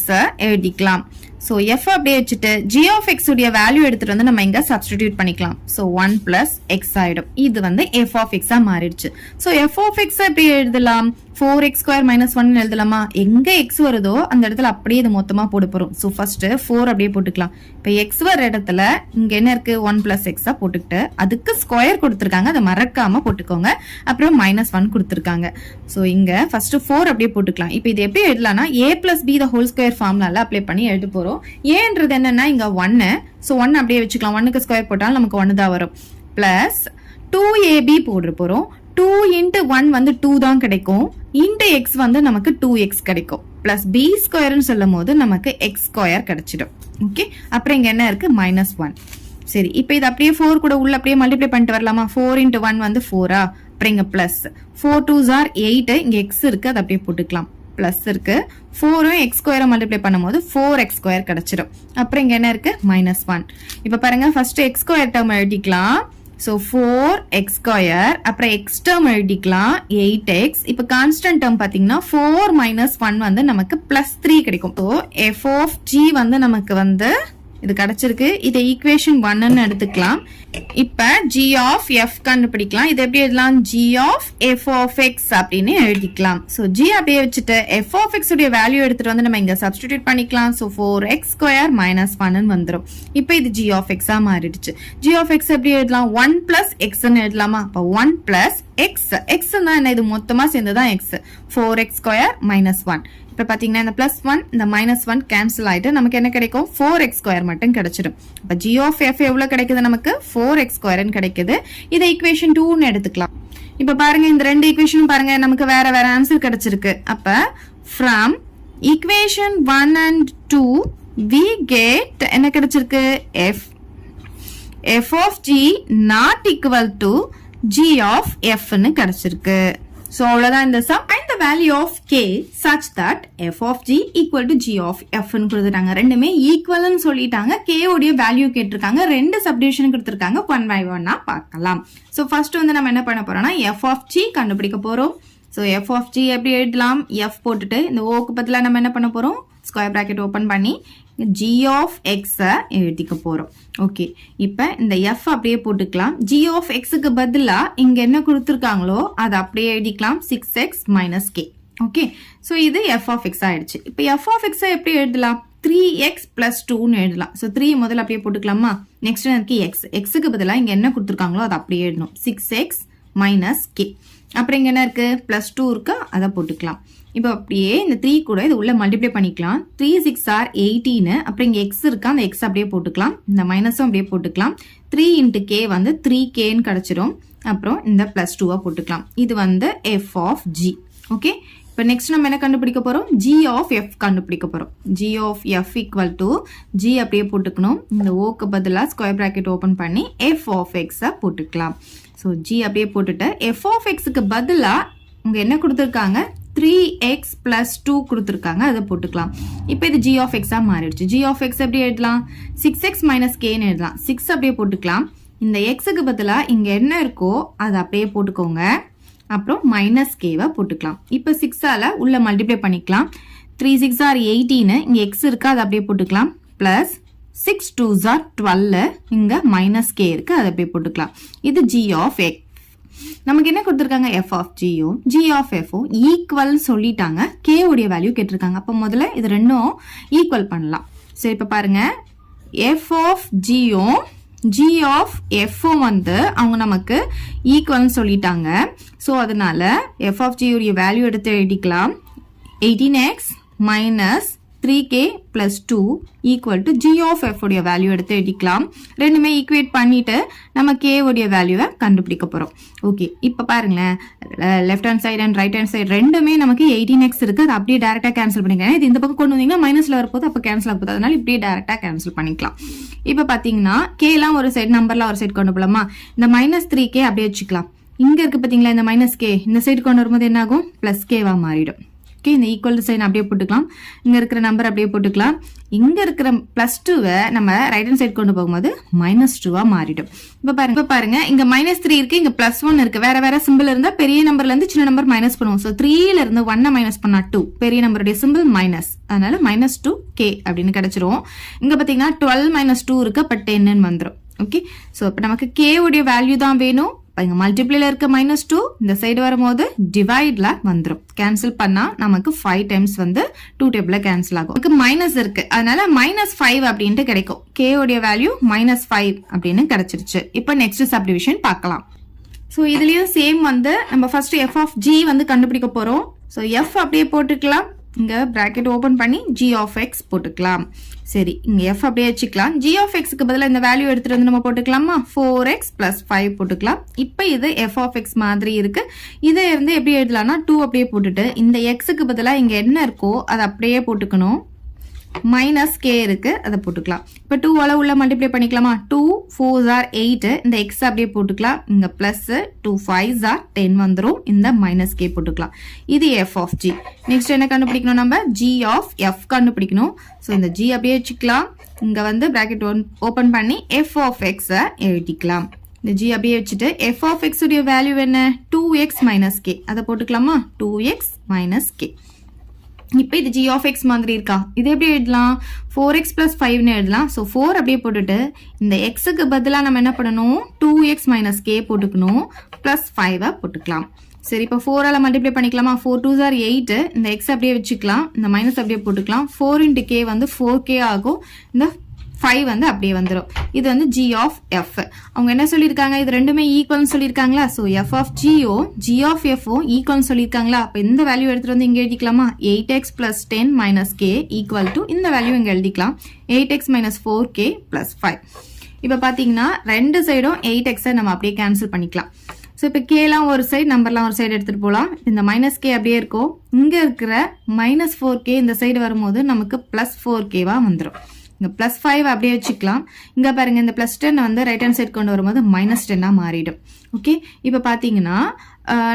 எழுதிக்கலாம். ஸோ f அப்படியே வச்சுட்டு g of x உடைய வேல்யூ எடுத்துட்டு வந்து நம்ம இங்க சப்ஸ்டிடியூட் பண்ணிக்கலாம். ஸோ 1 plus x ஆயிடும். இது வந்து f of x மாறிடுச்சு. ஸோ f of x எப்படி எழுதலாம்? 4x square minus 1 எழுதலாமா? எங்க x வருதோ அந்த இடத்துல அப்படியே இது மொத்தமா போட போறோம். ஸோ ஃபர்ஸ்ட் 4 அப்படியே போட்டுக்கலாம். இப்போ x வர இடத்துல இங்க என்ன இருக்கு? 1 plus x போட்டுக்கிட்டு அதுக்கு ஸ்கொயர் கொடுத்துருக்காங்க, அதை மறக்காம போட்டுக்கோங்க. அப்புறம் -1 கொடுத்துருக்காங்க. ஸோ இங்க ஃபர்ஸ்ட் 4 அப்படியே போட்டுக்கலாம். இப்போ இது எப்படி எழுதலாம்னா a plus b the whole square ஃபார்முலால அப்ளை பண்ணி எழுத போறோம். ஏன்றது என்னன்னா இங்க 1, சோ 1 அப்படியே வச்சுக்கலாம். 1க்கு ஸ்கொயர் போட்டாலும் நமக்கு 1 தான் வரும். பிளஸ் 2ab போட போறோம். 2 into 1 வந்து 2 தான் கிடைக்கும். into x வந்து நமக்கு 2x கிடைக்கும். பிளஸ் b ஸ்கொயர்னு சொல்லும் போது நமக்கு x ஸ்கொயர் கிடைச்சிடும். ஓகே, அப்புறம் இங்க என்ன இருக்கு? -1. சரி, இப்போ இது அப்படியே 4 கூட உள்ள அப்படியே மல்டிப்ளை பண்ணிட்டு வரலாமா? 4 into 1 வந்து 4. அப்புறம் இங்க பிளஸ் 4 2s are 8. இங்க x இருக்கு, அதை அப்படியே போட்டுக்கலாம். பிளஸ் இருக்கு, 4 x ஸ்கொயரை மல்டிப்ளை பண்ணும்போது 4x ஸ்கொயர் கிடைச்சிடும். அப்புறம் இங்க என்ன இருக்கு? -1. இப்ப பாருங்க, ஃபர்ஸ்ட் x ஸ்கொயர் டேர்ம் எழுதிக்கலாம். சோ 4x ஸ்கொயர், அப்புறம் x டேர்ம் எழுதிக்கலாம் 8x. இப்ப கான்ஸ்டன்ட் டேர்ம் பாத்தீங்கன்னா 4 - 1 வந்து நமக்கு +3 கிடைக்கும். ஸோ f of g வந்து நமக்கு வந்து இது கிடைச்சிருக்கு. இதை ஈக்குவேஷன் 1 எடுத்துக்கலாம். இப்ப g of f கண்டுபிடிக்கலாம். இது எப்படி எழுதலாம்? g of f of x அப்படின்னு எழுதிக்கலாம். சோ g அப்படியே வச்சுட்டு f of x உடைய வேல்யூ எடுத்துட்டு வந்து நம்ம இங்க சப்ஸ்டிடியூட் பண்ணிக்கலாம். சோ 4x ஸ்கொயர் -1 வந்துரும். இப்போ இது g of x மாறிடுச்சு. g of x எப்படி எழுதலாம்? 1 plus x ன்னு எழுதலாமா? அப்ப 1 plus x, x னா என்ன? இது மொத்தமா சேர்ந்துதான் x. 4x square -1. இப்ப பாத்தீங்கன்னா இந்த +1 இந்த -1 கேன்சல் ஆயிட்டு நமக்கு என்ன கிடைக்கும்? 4x ஸ்கொயர் மட்டும் கிடைச்சிடும். அப்ப g of f எவ்வளவு கிடைக்குது? நமக்கு 4x ஸ்கொயர்னு கிடைக்குது. இதை ஈக்குவேஷன் 2 ன்னு எடுத்துக்கலாம். இப்ப பாருங்க, இந்த ரெண்டு ஈக்குவேஷனும் பாருங்க, நமக்கு வேற வேற ஆன்சர் கிடைச்சிருக்கு. அப்ப from equation 1 and 2 we get என்ன கிடைச்சிருக்கு? f of g not equal to g of f ன்னு கிடைச்சிருக்கு. So அவ்வளவுதான் இந்த sum. Find the value of k such that f of g equal to g of f ன்னு கொடுத்துட்டாங்க. ரெண்டுமே ஈக்குவல்னு சொல்லிட்டாங்க. k உடைய வேல்யூ கேட்டிருக்காங்க. ரெண்டு சப்டிவிஷன் கொடுத்திருக்காங்க. 1 by 1 பார்க்கலாம். So first வந்து நம்ம என்ன பண்ண போறோம்னா f of g கண்டுபிடிக்க போறோம். So f of g எப்படி எழுதலாம்? f போட்டுட்டு இந்த o க்கு பதிலா நம்ம என்ன பண்ண போறோம்? ஸ்கொயர் பிராக்கெட் ஓபன் பண்ணி g of x எழுதிக்க போறோம். ஓகே, இப்ப இந்த f அப்படியே போட்டுக்கலாம். g of x க்கு பதிலா இங்க என்ன கொடுத்திருக்காங்களோ அதை அப்படியே எழுதிக்கலாம். 6x - k. ஓகே, சோ இது f of x ஆயிடுச்சு. இப்ப f of x எப்படி எழுதலாம்? 3x plus 2ன்னு எழுதலாம். ஸோ 3 முதல்ல அப்படியே போட்டுக்கலாமா? நெக்ஸ்ட் எனக்கு எக்ஸ், எக்ஸுக்கு பதிலாக இங்கே என்ன கொடுத்துருக்காங்களோ அதை அப்படியே எழுதணும். 6x minus k. அப்புறம் இங்கே என்ன இருக்கு? +2 இருக்கா, அதை போட்டுக்கலாம். இப்போ அப்படியே இந்த 3 கூட இது உள்ள மல்டிப்ளை பண்ணிக்கலாம். 3 6 are 18. அப்புறம் இங்கே எக்ஸ் இருக்கா, அந்த எக்ஸ் அப்படியே போட்டுக்கலாம். இந்த மைனஸும் அப்படியே போட்டுக்கலாம். 3 into k வந்து 3kன்னு கிடைச்சிரும். அப்புறம் இந்த +2 போட்டுக்கலாம். இது வந்து f of g. ஓகே, இப்போ நெக்ஸ்ட் நம்ம என்ன கண்டுபிடிக்க போறோம்? g of f கண்டுபிடிக்க போறோம். g of f equal to g அப்படியே போட்டுக்கணும். இந்த ஓக்கு பதிலா ஸ்கொயர் பிராக்கெட் ஓபன் பண்ணி f of x போட்டுக்கலாம். ஸோ g அப்படியே போட்டுட்டு f of xக்கு பதிலா உங்க என்ன கொடுத்துருக்காங்க? 3x plus 2 கொடுத்துருக்காங்க, அதை போட்டுக்கலாம். இப்போ இது g of x மாறிடுச்சு. g of x எப்படி எழுதலாம்? 6x minus kன்னு எழுதலாம். 6 அப்படியே போட்டுக்கலாம். இந்த xக்கு பதிலா இங்க என்ன இருக்கோ அதை அப்படியே போட்டுக்கோங்க. அப்புறம் மைனஸ் கேவை போட்டுக்கலாம். இப்போ 6ஆல உள்ள மல்டிப்ளை பண்ணிக்கலாம். 3 6 are 18. இங்க எக்ஸ் இருக்கு, அதை அப்படியே போட்டுக்கலாம். Plus 6 2s are 12. இங்க மைனஸ் கே இருக்கு, அதை அப்படியே போட்டுக்கலாம். இது g of x. நமக்கு என்ன கொடுத்துருக்காங்க? f of g யும் g of f ம் ஈக்குவல் சொல்லிட்டாங்க. k உடைய வேல்யூ கேட்டிருக்காங்க. அப்போ முதல்ல இது ரெண்டும் ஈக்குவல் பண்ணலாம். சரி, இப்போ பாருங்க, f of g யும் g of f வந்து அவங்க நமக்கு ஈக்குவல்னு சொல்லிட்டாங்க. ஸோ அதனால f of g உடைய வேல்யூ எடுத்து எழுதிக்கலாம். 18x minus 3k plus 2 equal to g of f உடைய வேல்யூ எடுத்து எழுதிக்கலாம். ரெண்டுமே ஈக்குவேட் பண்ணிட்டு நம்ம k உடைய வேல்யூவை கண்டுபிடிக்க போறோம். ஓகே, இப்போ பாருங்களேன், left hand side and right hand side ரெண்டுமே நமக்கு 18x இருக்கு. அது அப்படியே டைரக்டா கேன்சல் பண்ணிக்கலாம். இது இந்த பக்கம் கொண்டு வந்தீங்கன்னா மைனஸ்ல வரப்போது, அப்போ கேன்சல் ஆக போகுது. அதனால இப்படியே டைரக்டா கேன்சல் பண்ணிக்கலாம். இப்போ பாத்தீங்கன்னா k எல்லாம் ஒரு சைடு, நம்பர்லாம் ஒரு சைடு கொண்டு போலாமா? இந்த -3k அப்படியே வச்சுக்கலாம். இங்க இருக்கு பாத்தீங்களா, இந்த -k இந்த சைடு கொண்டு வரும்போது என்ன ஆகும்? +k-வா மாறிடும். ஓகே, இந்த ஈக்குவல் சைன் அப்படியே போட்டுக்கலாம். இங்க இருக்கிற நம்பர் அப்படியே போட்டுக்கலாம். இங்க இருக்கிற +2வை நம்ம ரைட் ஹேண்ட் சைடு கொண்டு போகும்போது -2வா மாறிடும். இப்ப பாருங்க, இங்க -3 இருக்கு, இங்க +1 இருக்கு. வேற வேற சிம்பிள் இருந்தா பெரிய நம்பர்ல இருந்து சின்ன நம்பர் மைனஸ் பண்ணுவோம். ஸோ 3ல இருந்து 1 மைனஸ் பண்ணா 2, பெரிய நம்பருடைய சிம்பிள் மைனஸ், அதனால -2k அப்படின்னு கிடைச்சிரும். இங்க பாத்தீங்கன்னா 12 - 2 இருக்கு, அப்ப 10ன்னு வந்துடும். ஓகே, ஸோ இப்போ நமக்கு k உடைய வேல்யூ தான் வேணும். இங்க மல்டிப்ளைல இருக்க -2 இந்த சைடு வரும்போது டிவைட்ல வந்துரும். கேன்சல் பண்ணா நமக்கு 5 டைம்ஸ் வந்து 2 டேபிள்ல கேன்சல் ஆகும். நமக்கு மைனஸ் இருக்கு, அதனால -5 அப்படின்ட்டு கிடைக்கும். k உடைய வேல்யூ -5 அப்படின்னு கிடைச்சிருச்சு. இப்போ நெக்ஸ்ட் சப்டிவிஷன் பார்க்கலாம். ஸோ இதுலயும் சேம் வந்து நம்ம ஃபர்ஸ்ட் f of g வந்து கண்டுபிடிக்க போறோம். ஸோ f அப்படியே போட்டுக்கலாம். இங்க பிராக்கெட் ஓபன் பண்ணி g of x போட்டுக்கலாம். சரி, இங்க f அப்படியே வச்சுக்கலாம். g of xக்கு பதிலா இந்த வேல்யூ எடுத்துட்டு வந்து நம்ம போட்டுக்கலாமா? 4x plus 5 போட்டுக்கலாம். இப்போ இது f of x மாதிரி இருக்கு. இதை இருந்து எப்படி எழுதலாம்னா 2 அப்படியே போட்டுட்டு இந்த xக்கு பதிலா இங்க என்ன இருக்கோ அதை அப்படியே போட்டுக்கணும். -k இருக்கு, அதை போட்டுக்கலாம். இப்போ 2ஆல உள்ள மல்டிப்ளை பண்ணிக்கலாமா? 2 4s are 8. இந்த x அப்படியே போட்டுக்கலாம். இங்க பிளஸ் 2 5s are 10 வந்துரும். இந்த -k போட்டுக்கலாம். இது f of g. நெக்ஸ்ட் என்ன கண்டுபிடிக்கணும்? நம்ம g of f கண்டுபிடிக்கணும். ஸோ இந்த g அப்படியே வச்சுக்கலாம். இங்க வந்து பிராக்கெட் ஓபன் பண்ணி f of x எழுதிக்கலாம். இந்த g அப்படியே வச்சுட்டு f of x உடைய வேல்யூ என்ன? 2x - k. அதை போட்டுக்கலாமா? 2x - k. இப்போ இது g of x மாதிரி இருக்கா? இது எப்படி எழுதலாம்? 4x plus 5ன்னு எழுதலாம். ஸோ 4 அப்படியே போட்டுட்டு இந்த xக்கு பதிலாக நம்ம என்ன பண்ணணும்? 2x - k போட்டுக்கணும். பிளஸ் 5 போட்டுக்கலாம். சரி, இப்போ 4ஆல மல்டிப்ளை பண்ணிக்கலாமா? 4 2s are 8. இந்த x அப்படியே வச்சுக்கலாம். இந்த மைனஸ் அப்படியே போட்டுக்கலாம். 4 into k வந்து 4k ஆகும். இந்த 5 வந்து அப்படியே வந்துடும். இது வந்து g of f. அவங்க என்ன சொல்லியிருக்காங்க? இது ரெண்டுமே ஈக்குவல்னு சொல்லியிருக்காங்களா? So f of g o g of f o ஈக்குவல்னு சொல்லியிருக்காங்களா? அப்போ இந்த வேல்யூ எடுத்துட்டு வந்து இங்கே எழுதிக்கலாமா? 8x plus 10 minus k equal to இந்த வேல்யூ இங்கே எழுதிக்கலாம். 8x minus 4k plus 5. இப்போ பார்த்தீங்கன்னா ரெண்டு சைடும் 8x நம்ம அப்படியே கேன்சல் பண்ணிக்கலாம். ஸோ இப்போ கேலாம் ஒரு சைடு, நம்பர்லாம் ஒரு சைடு எடுத்துகிட்டு போகலாம். இந்த -k அப்படியே இருக்கும். இங்கே இருக்கிற -4k இந்த சைடு வரும்போது நமக்கு +4kவா வந்துடும். இங்க +5 அப்படியே வச்சுக்கலாம். இங்க பாருங்க, இந்த +10 வந்து ரைட் ஹேண்ட் சைடு கொண்டு வரும்போது -10 மாறிடும். ஓகே, இப்போ பாத்தீங்கன்னா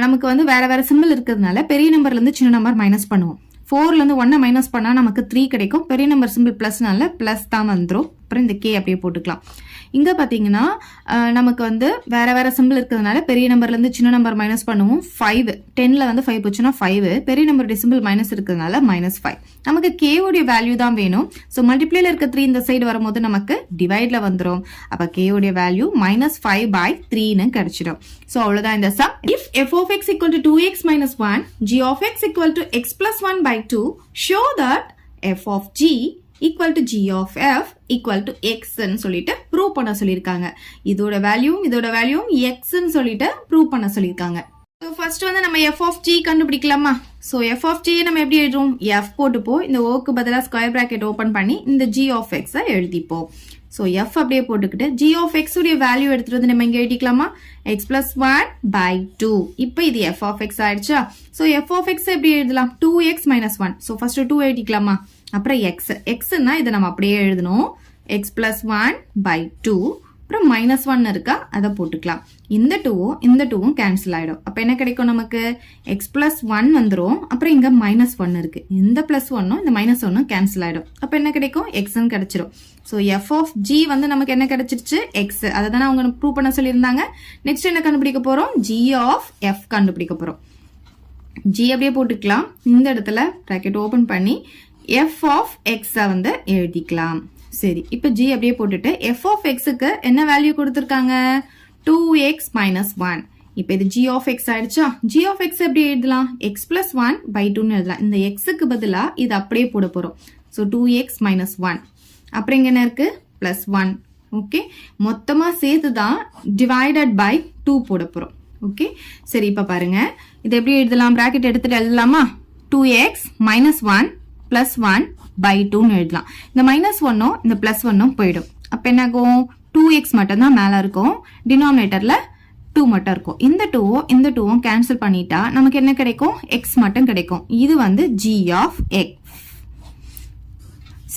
நமக்கு வந்து வேற வேற சிம்பிள் இருக்கிறதுனால பெரிய நம்பர்ல இருந்து சின்ன நம்பர் மைனஸ் பண்ணுவோம். 4ல இருந்து 1 மைனஸ் பண்ணா நமக்கு 3 கிடைக்கும். பெரிய நம்பர் சிம்பிள் பிளஸ்னால பிளஸ் தான் வந்துடும். அப்புறம் இந்த k அப்படியே போட்டுக்கலாம். இங்க பாத்தீங்கன்னா நமக்கு வந்து வேற வேற சிம்பிள் இருக்கிறதுனால பெரிய நம்பர்ல இருந்து சின்ன நம்பர் மைனஸ் பண்ணுவோம். 5 10ல வந்து 5 போச்சுன்னா 5, பெரிய நம்பருடைய சிம்பிள் மைனஸ் இருக்கிறதுனால -5. நமக்கு k உடைய வேல்யூ தான் வேணும். ஸோ மல்டிப்ளைல இருக்க 3 இந்த சைடு வரும்போது நமக்கு டிவைட்ல வந்துடும். அப்ப k உடைய வேல்யூ -5/3ன்னு கிடைச்சிடும். ஸோ அவ்வளவுதான் இந்த sum. If f of x equal to 2x minus 1, g of x equal to x plus 1/2, show that f of g equal to g of f equal to x ன்னு சொல்லிட்டு prove பண்ண சொல்லியிருக்காங்க. இதோட வேல்யூவும் x ன்னு சொல்லிட்டு prove பண்ண சொல்லியிருக்காங்க. ஸோ ஃபர்ஸ்ட் வந்து நம்ம f of g கண்டுபிடிக்கலாமா? ஸோ f of g நம்ம எப்படி எழுதுவோம்? f போட்டுப்போம், இந்த ஓக்கு பதிலாக ஸ்கொயர் பிராக்கெட் ஓப்பன் பண்ணி இந்த g of x எழுதிப்போம். ஸோ f அப்படியே போட்டுக்கிட்டு g of x உடைய வேல்யூ எடுத்துட்டு வந்து நம்ம இங்கே எழுதிக்கலாமா? x plus 1 by 2. இப்போ இது f of x ஆயிடுச்சா? ஸோ f of x எப்படி எழுதலாம்? 2x minus 1. So first 2 எழுதிக்கலாமா? அப்புறம் xன்னா இதை நம்ம அப்படியே எழுதணும். x plus 1 by 2. அப்புறம் -1 இருக்கா, அதை போட்டுக்கலாம். இந்த 2வும் கேன்சல் ஆயிடும். அப்ப என்ன கிடைக்கும் நமக்கு? x plus 1 வந்துரும். அப்புறம் இங்க -1 இருக்கு. இந்த +1ம் இந்த -1ம் கேன்சல் ஆயிடும். அப்ப என்ன கிடைக்கும்? x ன்னு கிடைச்சிரும். ஸோ f of g வந்து நமக்கு என்ன கிடைச்சிருச்சு? x. அதை தானே அவங்க ப்ரூவ் பண்ண சொல்லியிருந்தாங்க. நெக்ஸ்ட் என்ன கண்டுபிடிக்க போறோம்? g of f கண்டுபிடிக்க போறோம். g அப்படியே போட்டுக்கலாம். இந்த இடத்துல பிராக்கெட் ஓபன் பண்ணி f of x வந்து எழுதிக்கலாம். சரி, இப்போ g அப்படியே போட்டுட்டு f of xக்கு என்ன வேல்யூ கொடுத்திருக்காங்க? 2x minus 1. இப்போ இது g of x ஆயிடுச்சா? g of x எப்படி எழுதலாம்? x plus 1 by 2 எழுதலாம். இந்த xக்கு பதிலா இது அப்படியே போட போறோம். So 2x minus 1. அப்புறம் இங்க என்ன இருக்கு? plus 1. ஓகே, மொத்தமா சேர்த்து தான் divided by 2 போட போறோம். ஓகே, சரி, இப்போ பாருங்க இது எப்படி எழுதலாம்? பிராக்கெட் எடுத்துட்டு எழுதலாமா? 2x minus 1 plus 1 by 2 எழுதலாம். இந்த -1ம் இந்த +1ம் போயிடும். அப்ப என்ன ஆகும்? 2x மட்டும் தான் மேல இருக்கும், டினாமினேட்டர்ல 2 மட்டும் இருக்கும். இந்த 2வும் கேன்சல் பண்ணிட்டா நமக்கு என்ன கிடைக்கும்? x மட்டும் கிடைக்கும். இது வந்து g of x.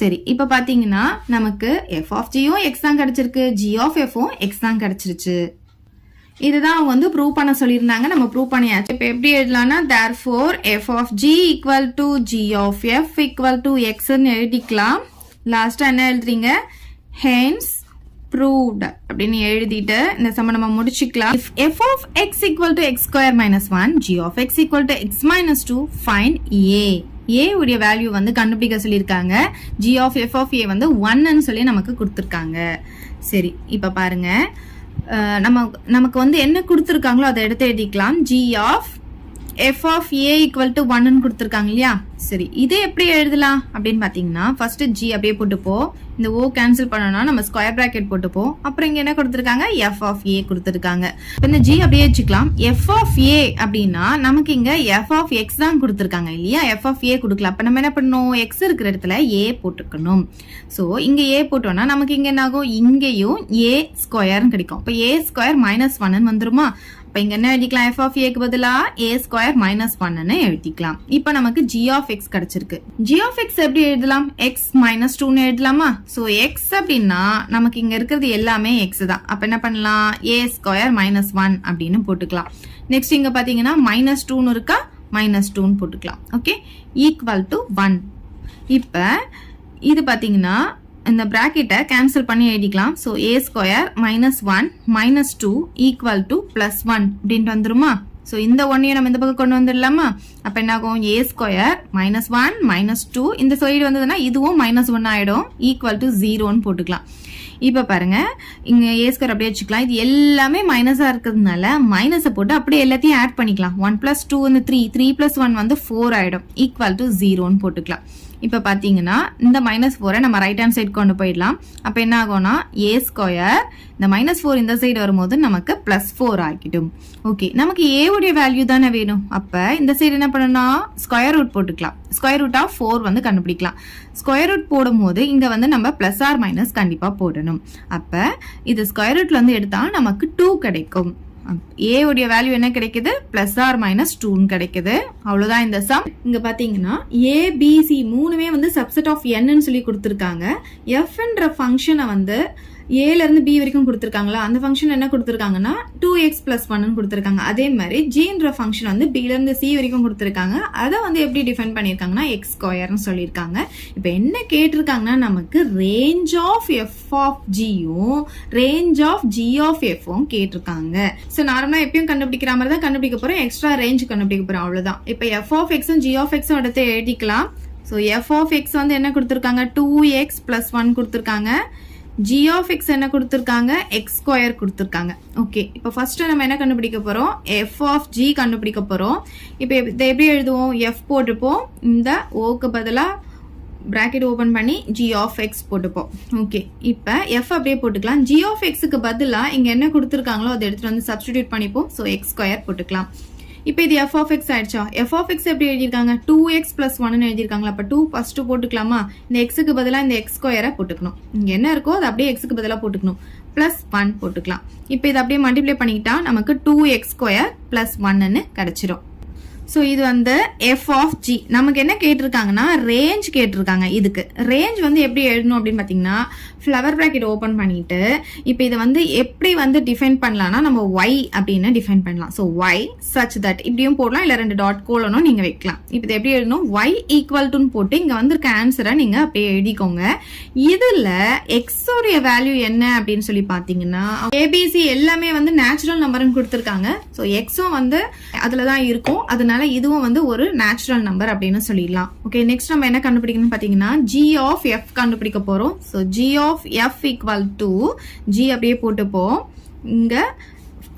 சரி, இப்ப பாத்தீங்கன்னா நமக்கு f of gயும் x தான் கிடைச்சிருக்கு, g of fவும் x தான் கிடைச்சிருச்சு. இதுதான் அவங்க வந்து ப்ரூவ் பண்ண சொல்லியிருந்தாங்க. நம்ம ப்ரூவ் பண்ணியாச்சு. இப்போ எப்படி எழுதலாம்னா therefore f of g equal to g of f equal to x ன்னு எழுதிக்கலாம். லாஸ்டா என்ன எழுதுறீங்க? hence proved அப்படின்னு எழுதிட்டு இந்த சம நம்ம முடிச்சுக்கலாம். if f of x equal to x square minus 1 g of x equal to x minus 2 find a உடைய வேல்யூ வந்து கண்டுபிடிக்க சொல்லியிருக்காங்க. g of f of a வந்து 1ன்னு சொல்லி நமக்கு கொடுத்துருக்காங்க. சரி, இப்ப பாருங்க நமக்கு வந்து என்ன கொடுத்துருக்காங்களோ அதை எடுத்து எழுதிக்கலாம். g of f of a equal to 1ன்னு கொடுத்துருக்காங்க இல்லையா? சரி, இதை எப்படி எழுதலாம் அப்படின்னு பாத்தீங்கன்னா ஃபர்ஸ்ட் g அப்படியே போட்டுப்போம். இந்த o கேன்சல் பண்ணணும்னா நம்ம ஸ்கொயர் பிராக்கெட் போட்டுப்போம். அப்புறம் இங்க என்ன கொடுத்துருக்காங்க? f of a கொடுத்துருக்காங்க. இந்த g அப்படியே வச்சுக்கலாம். f of a அப்படின்னா நமக்கு இங்க f of x தான் கொடுத்துருக்காங்க இல்லையா? f of a கொடுக்கலாம். அப்ப நம்ம என்ன பண்ணணும்? x இருக்கிற இடத்துல a போட்டுக்கணும். சோ இங்க a போட்டோம்னா நமக்கு இங்க என்ன ஆகும்? இங்கேயும் a ஸ்கொயர்னு கிடைக்கும். அப்ப a ஸ்கொயர் -1 வந்துருமா? அப்ப இங்க என்ன எழுதிக்கலாம்? f of a க்கு பதிலா a ஸ்கொயர் -1ன்னு எழுதிக்கலாம். இப்ப நமக்கு g of x கிடைச்சிருக்கு. g of x எப்படி எழுதலாம்? x - 2ன்னு எழுதலாமா? சோ x அப்படின்னா நமக்கு இங்க இருக்கிறது எல்லாமே x தான். அப்ப என்ன பண்ணலாம்? a ஸ்கொயர் -1 அப்படின்னு போட்டுக்கலாம். நெக்ஸ்ட் இங்க பாத்தீங்கன்னா -2ன்னு இருக்கா? -2ன்னு போட்டுக்கலாம். Okay, equal to 1. இப்ப இது பாத்தீங்கன்னா இந்த பிராக்கெட்டை கேன்சல் பண்ணி எழுதிக்கலாம். So a square -1 -2 equal to +1 அப்படின்ட்டு வந்துருமா? ஸோ இந்த ஒன்னையும் நம்ம இந்த பக்கம் கொண்டு வந்துடலாமா? அப்ப என்ன ஆகும்? a ஸ்கொயர் -1 -2 இந்த சைடு வந்ததுன்னா இதுவும் -1 ஆயிடும், ஈக்குவல் டு 0ன்னு போட்டுக்கலாம். இப்ப பாருங்க இங்க a ஸ்கொயர் அப்படியே வச்சுக்கலாம். இது எல்லாமே மைனஸா இருக்கிறதுனால மைனஸை போட்டு அப்படியே எல்லாத்தையும் ஆட் பண்ணிக்கலாம். 1 + 2 வந்து 3 + 1 வந்து 4 ஆயிடும், ஈக்குவல் டு 0ன்னு போட்டுக்கலாம். இப்ப பாத்தீங்கன்னா இந்த -4 நம்ம ரைட் ஹேண்ட் சைடு கொண்டு போயிடலாம். அப்ப என்ன ஆகும்னா a ஸ்கொயர் இந்த -4 இந்த சைடு வரும்போது நமக்கு +4 ஆகிடும். ஓகே, நமக்கு a உடைய வேல்யூ தானே வேணும். அப்ப இந்த சைடு என்ன பண்ணணும்? ஸ்கொயர் ரூட் போட்டுக்கலாம். ஸ்கொயர் ரூட் ஆஃப் 4 வந்து கண்டுபிடிக்கலாம். ஸ்கொயர் ரூட் போடும்போது இங்க வந்து நம்ம பிளஸ் ஆர் மைனஸ் கண்டிப்பா போடணும். அப்ப இது ஸ்கொயர் ரூட்ல வந்து எடுத்தா நமக்கு 2 கிடைக்கும். a உடைய வேல்யூ என்ன கிடைக்குது? பிளஸ் ஆர் மைனஸ் 2 கிடைக்குது. அவ்வளவுதான் இந்த சம். இங்க பாத்தீங்கன்னா a b c மூணுமே வந்து சப்செட் ஆஃப் n ன்னு சொல்லி கொடுத்திருக்காங்க. f என்ற ஃபங்க்ஷனை வந்து a ல இருந்து b வரைக்கும் கொடுத்திருக்காங்களா? அந்த ஃபங்க்ஷன் என்ன கொடுத்திருக்காங்கன்னா 2x + 1 கொடுத்திருக்காங்க. அதே மாதிரி g என்ற ஃபங்க்ஷன் வந்து b ல இருந்து c வரைக்கும் கொடுத்திருக்காங்க. அதை வந்து எப்படி டிஃபைன் பண்ணிருக்காங்கன்னா x ஸ்கொயர்னு சொல்லியிருக்காங்க. இப்போ என்ன கேட்டிருக்காங்கன்னா நமக்கு ரேஞ்ச் ஆஃப் f ஆஃப் g-யும் ரேஞ்ச் ஆஃப் g ஆஃப் f-ம் கேட்டிருக்காங்க. ஸோ நார்மலா எப்பயும் கண்டுபிடிக்கிற மாதிரி தான் கண்டுபிடிக்க போறோம். எக்ஸ்ட்ரா ரேஞ்ச் கண்டுபிடிக்க போறோம், அவ்வளவுதான். இப்போ f ஆஃப் x-ம் g ஆஃப் x-ம் எடுத்து எழுதிக்கலாம். ஸோ f ஆஃப் x வந்து என்ன கொடுத்திருக்காங்க? 2x + 1 கொடுத்திருக்காங்க. g of x என்ன கொடுத்திருக்காங்க? x ஸ்கொயர் கொடுத்திருக்காங்க. ஓகே, இப்போ ஃபர்ஸ்ட் நம்ம என்ன கண்டுபிடிக்க போறோம்? f of g கண்டுபிடிக்க போறோம். இப்போ இதை எப்படி எழுதுவோம்? f போட்டுப்போம். இந்த o க்கு பதிலா bracket ஓபன் பண்ணி g of x போட்டுப்போம். ஓகே, இப்போ f அப்படியே போட்டுக்கலாம். g of xக்கு பதிலா இங்க என்ன கொடுத்திருக்காங்களோ அதை எடுத்துட்டு வந்து சப்ஸ்டிடியூட் பண்ணிப்போம். ஸோ x ஸ்கொயர் போட்டுக்கலாம். இப்போ இது f of x ஆயிடுச்சா? f of x எப்படி எழுதியிருக்காங்க? 2x plus 1 எழுதியிருக்காங்களா? அப்போ 2 ஃபர்ஸ்ட் போட்டுக்கலாமா? இந்த xக்கு பதிலா இந்த x ஸ்கொயரை போட்டுக்கணும். இங்க என்ன இருக்கோ அதை அப்படியே xக்கு பதிலா போட்டுக்கணும். பிளஸ் 1 போட்டுக்கலாம். இப்போ இதை அப்படியே மல்டிப்ளை பண்ணிக்கிட்டா நமக்கு 2x ஸ்கொயர் பிளஸ் 1ன்னு கிடைச்சிடும். ஸோ இது வந்து f of g. நமக்கு என்ன கேட்டிருக்காங்கன்னா ரேஞ்ச் கேட்டிருக்காங்க. இதுக்கு ரேஞ்ச் வந்து எப்படி எழுதணும் அப்படின்னு பார்த்தீங்கன்னா ஃப்ளவர் ப்ராக்கெட் ஓப்பன் பண்ணிட்டு இப்போ இதை வந்து எப்படி வந்து டிஃபைன் பண்ணலாம்னா நம்ம y அப்படின்னு டிஃபைன் பண்ணலாம். ஸோ y such that இப்படியும் போடலாம், இல்லை 2 டாட் கோலனும் நீங்கள் வைக்கலாம். இப்போ இதை எப்படி எழுதணும்? y ஈக்குவல் டுன்னு போட்டு இங்கே வந்திருக்க ஆன்சரை நீங்கள் அப்படியே எழுதிக்கோங்க. இதில் x உடைய வேல்யூ என்ன அப்படின்னு சொல்லி பார்த்தீங்கன்னா ஏபிசி எல்லாமே வந்து நேச்சுரல் நம்பர்னு கொடுத்துருக்காங்க. ஸோ எக்ஸும் வந்து அதில் தான் இருக்கும். அதனால இதுவும் வந்து ஒரு நேச்சுரல் நம்பர் அப்படின்னு சொல்லிடலாம். ஓகே, நெக்ஸ்ட் நம்ம என்ன கண்டுபிடிக்கணும்னு பார்த்தீங்கன்னா g of f கண்டுபிடிக்க போறோம். So g of f equal to g அப்படியே போட்டுப்போம். இங்க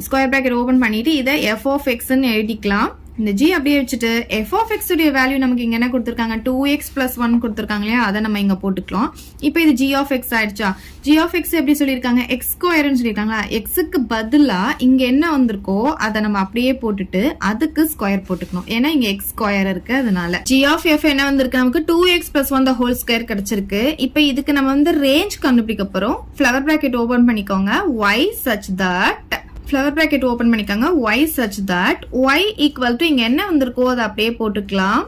ஸ்கொயர் பிராக்கெட் ஓபன் பண்ணிட்டு இதை f of x ன்னு எழுதிக்கலாம். இந்த g அப்படியே வச்சுட்டு f of x உடைய வேல்யூ நமக்கு இங்க என்ன கொடுத்திருக்காங்க? 2x plus 1 கொடுத்திருக்காங்க இல்லையா? அதை நம்ம இங்க போட்டுக்கலாம். இப்போ இது g of x ஆயிடுச்சா? g of x எப்படி சொல்லியிருக்காங்க? x ஸ்கொயர்னு சொல்லியிருக்காங்களா? xக்கு பதிலா இங்க என்ன வந்திருக்கோ அதை நம்ம அப்படியே போட்டுட்டு அதுக்கு ஸ்கொயர் போட்டுக்கணும். ஏன்னா இங்க x ஸ்கொயர் இருக்கு. அதனால g of f என்ன வந்திருக்கு? நமக்கு 2x plus 1 the whole square கிடைச்சிருக்கு. இப்போ இதுக்கு நம்ம வந்து ரேஞ்ச் கண்டுபிடிக்க போறோம். ஃப்ளவர் பிராக்கெட் ஓபன் பண்ணிக்கோங்க. y such that flower bracket open பண்ணிக்கோங்க. y such that y equal to இங்க என்ன வந்திருக்கோ அதை அப்படியே போட்டுக்கலாம்.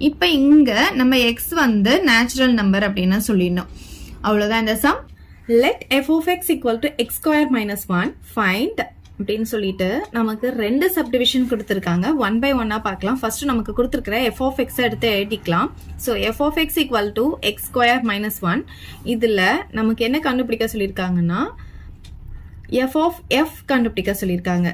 இப்போ இங்க நம்ம x வந்து நேச்சுரல் நம்பர் அப்படின்னு சொல்லிடணும். அவ்வளவுதான் இந்த some. let f of x equal to x square minus 1 find அப்படின்னு சொல்லிட்டு நமக்கு 2 சப்டிவிஷன் கொடுத்திருக்காங்க. 1 by 1 பார்க்கலாம். ஃபர்ஸ்ட் நமக்கு கொடுத்திருக்கிற f of x எடுத்து எழுதிக்கலாம். So f of x equal to x square minus 1 இதுல நமக்கு என்ன கண்டுபிடிக்க சொல்லியிருக்காங்கன்னா f of f கண்டுபிடிக்க சொல்லியிருக்காங்க.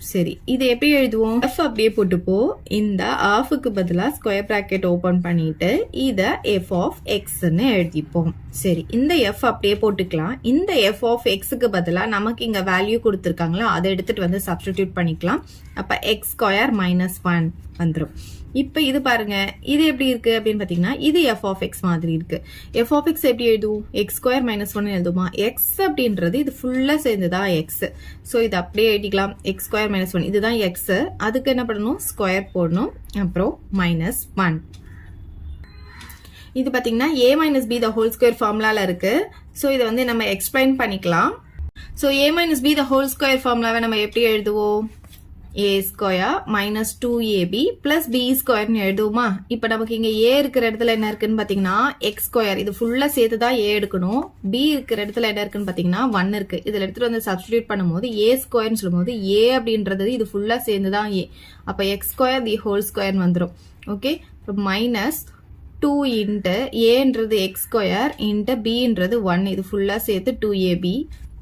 சரி, இது எப்படி எழுதுவோம்? f அப்படியே போட்டுப்போ. இந்த ஆஃபுக்கு பதிலா ஸ்கொயர் பிராக்கெட் ஓபன் பண்ணிட்டு இத f of x ன்னு எழுதிப்போம். சரி, இந்த f அப்படியே போட்டுக்கலாம். இந்த f of xக்கு பதிலா நமக்கு இங்க வேல்யூ கொடுத்திருக்காங்களா அதை எடுத்துட்டு வந்து சப்ஸ்டிடியூட் பண்ணிக்கலாம். அப்ப x ஸ்கொயர் மைனஸ் 1 வந்துடும். இப்போ இது பாருங்க, இது எப்படி இருக்கு அப்படின்னு பாத்தீங்கன்னா இது f of x மாதிரி இருக்கு. f of x எப்படி எழுதுவோம்? x square minus 1 எழுதுமா? x அப்படின்றது இது ஃபுல்லா சேர்ந்துதான் x. ஸோ இது அப்படியே எழுதிக்கலாம். x ஸ்கொயர் மைனஸ் 1 இதுதான் x. அதுக்கு என்ன பண்ணணும்? ஸ்கொயர் போடணும். அப்புறம் மைனஸ் 1. இது பாத்தீங்கன்னா a minus b the whole square ஃபார்முலால இருக்கு. ஸோ இதை வந்து நம்ம எக்ஸ்பிளைன் பண்ணிக்கலாம். So a minus b the whole square ஃபார்முலாவை நம்ம எப்படி எழுதுவோம்? a square minus 2ab plus b ஸ்கொயர்னு எழுதுவோமா? இப்போ நமக்கு இங்க a இருக்கிற இடத்துல என்ன இருக்குன்னு பாத்தீங்கன்னா x ஸ்கொயர் இது ஃபுல்லா சேர்த்து தான் a எடுக்கணும். b இருக்கிற இடத்துல என்ன இருக்குன்னு பாத்தீங்கன்னா 1 இருக்கு. இதுல எடுத்துட்டு வந்து சப்ஸ்டிடியூட் பண்ணும்போது a ஸ்கொயர்னு சொல்லும்போது a அப்படின்றது இது ஃபுல்லா சேர்ந்து தான் a. அப்ப x square the whole square வந்துடும். ஓகே, இப்போ மைனஸ் 2 இன்ட்டு ஏன்றது எக்ஸ் ஸ்கொயர் இன்ட்டு பின்றது 1 இது ஃபுல்லா சேர்த்து 2ab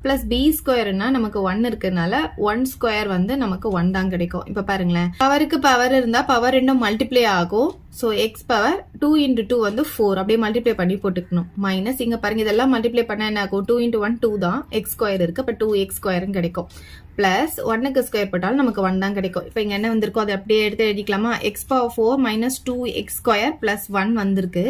பிளஸ் பி ஸ்கொயர்னா நமக்கு 1 இருக்கிறதுனால 1 ஸ்கொயர் வந்து நமக்கு 1 தான் கிடைக்கும். இப்ப பாருங்களேன், பவருக்கு பவர் இருந்தா பவர் ரெண்டும் மல்டிப்ளை ஆகும். ஸோ எக்ஸ் பவர் 2 இன்ட்டு 2 வந்து 4 அப்படியே மல்டிப்ளை பண்ணி போட்டுக்கணும். மைனஸ் இங்க பாருங்க இதெல்லாம் மல்டிப்ளை பண்ண என்ன ஆகும்? 2 இன்ட்டு 1 2 தான், எக்ஸ் ஸ்கொயர் இருக்கு. அப்ப 2x ஸ்கொயர்னு கிடைக்கும். பிளஸ் 1க்கு ஸ்கொயர் போட்டாலும் நமக்கு 1 தான் கிடைக்கும். இப்போ இங்க என்ன வந்திருக்கோ அதை அப்படியே எடுத்து எழுதிக்கலாமா? X power 4 minus 2x square plus 1 வந்திருக்கு.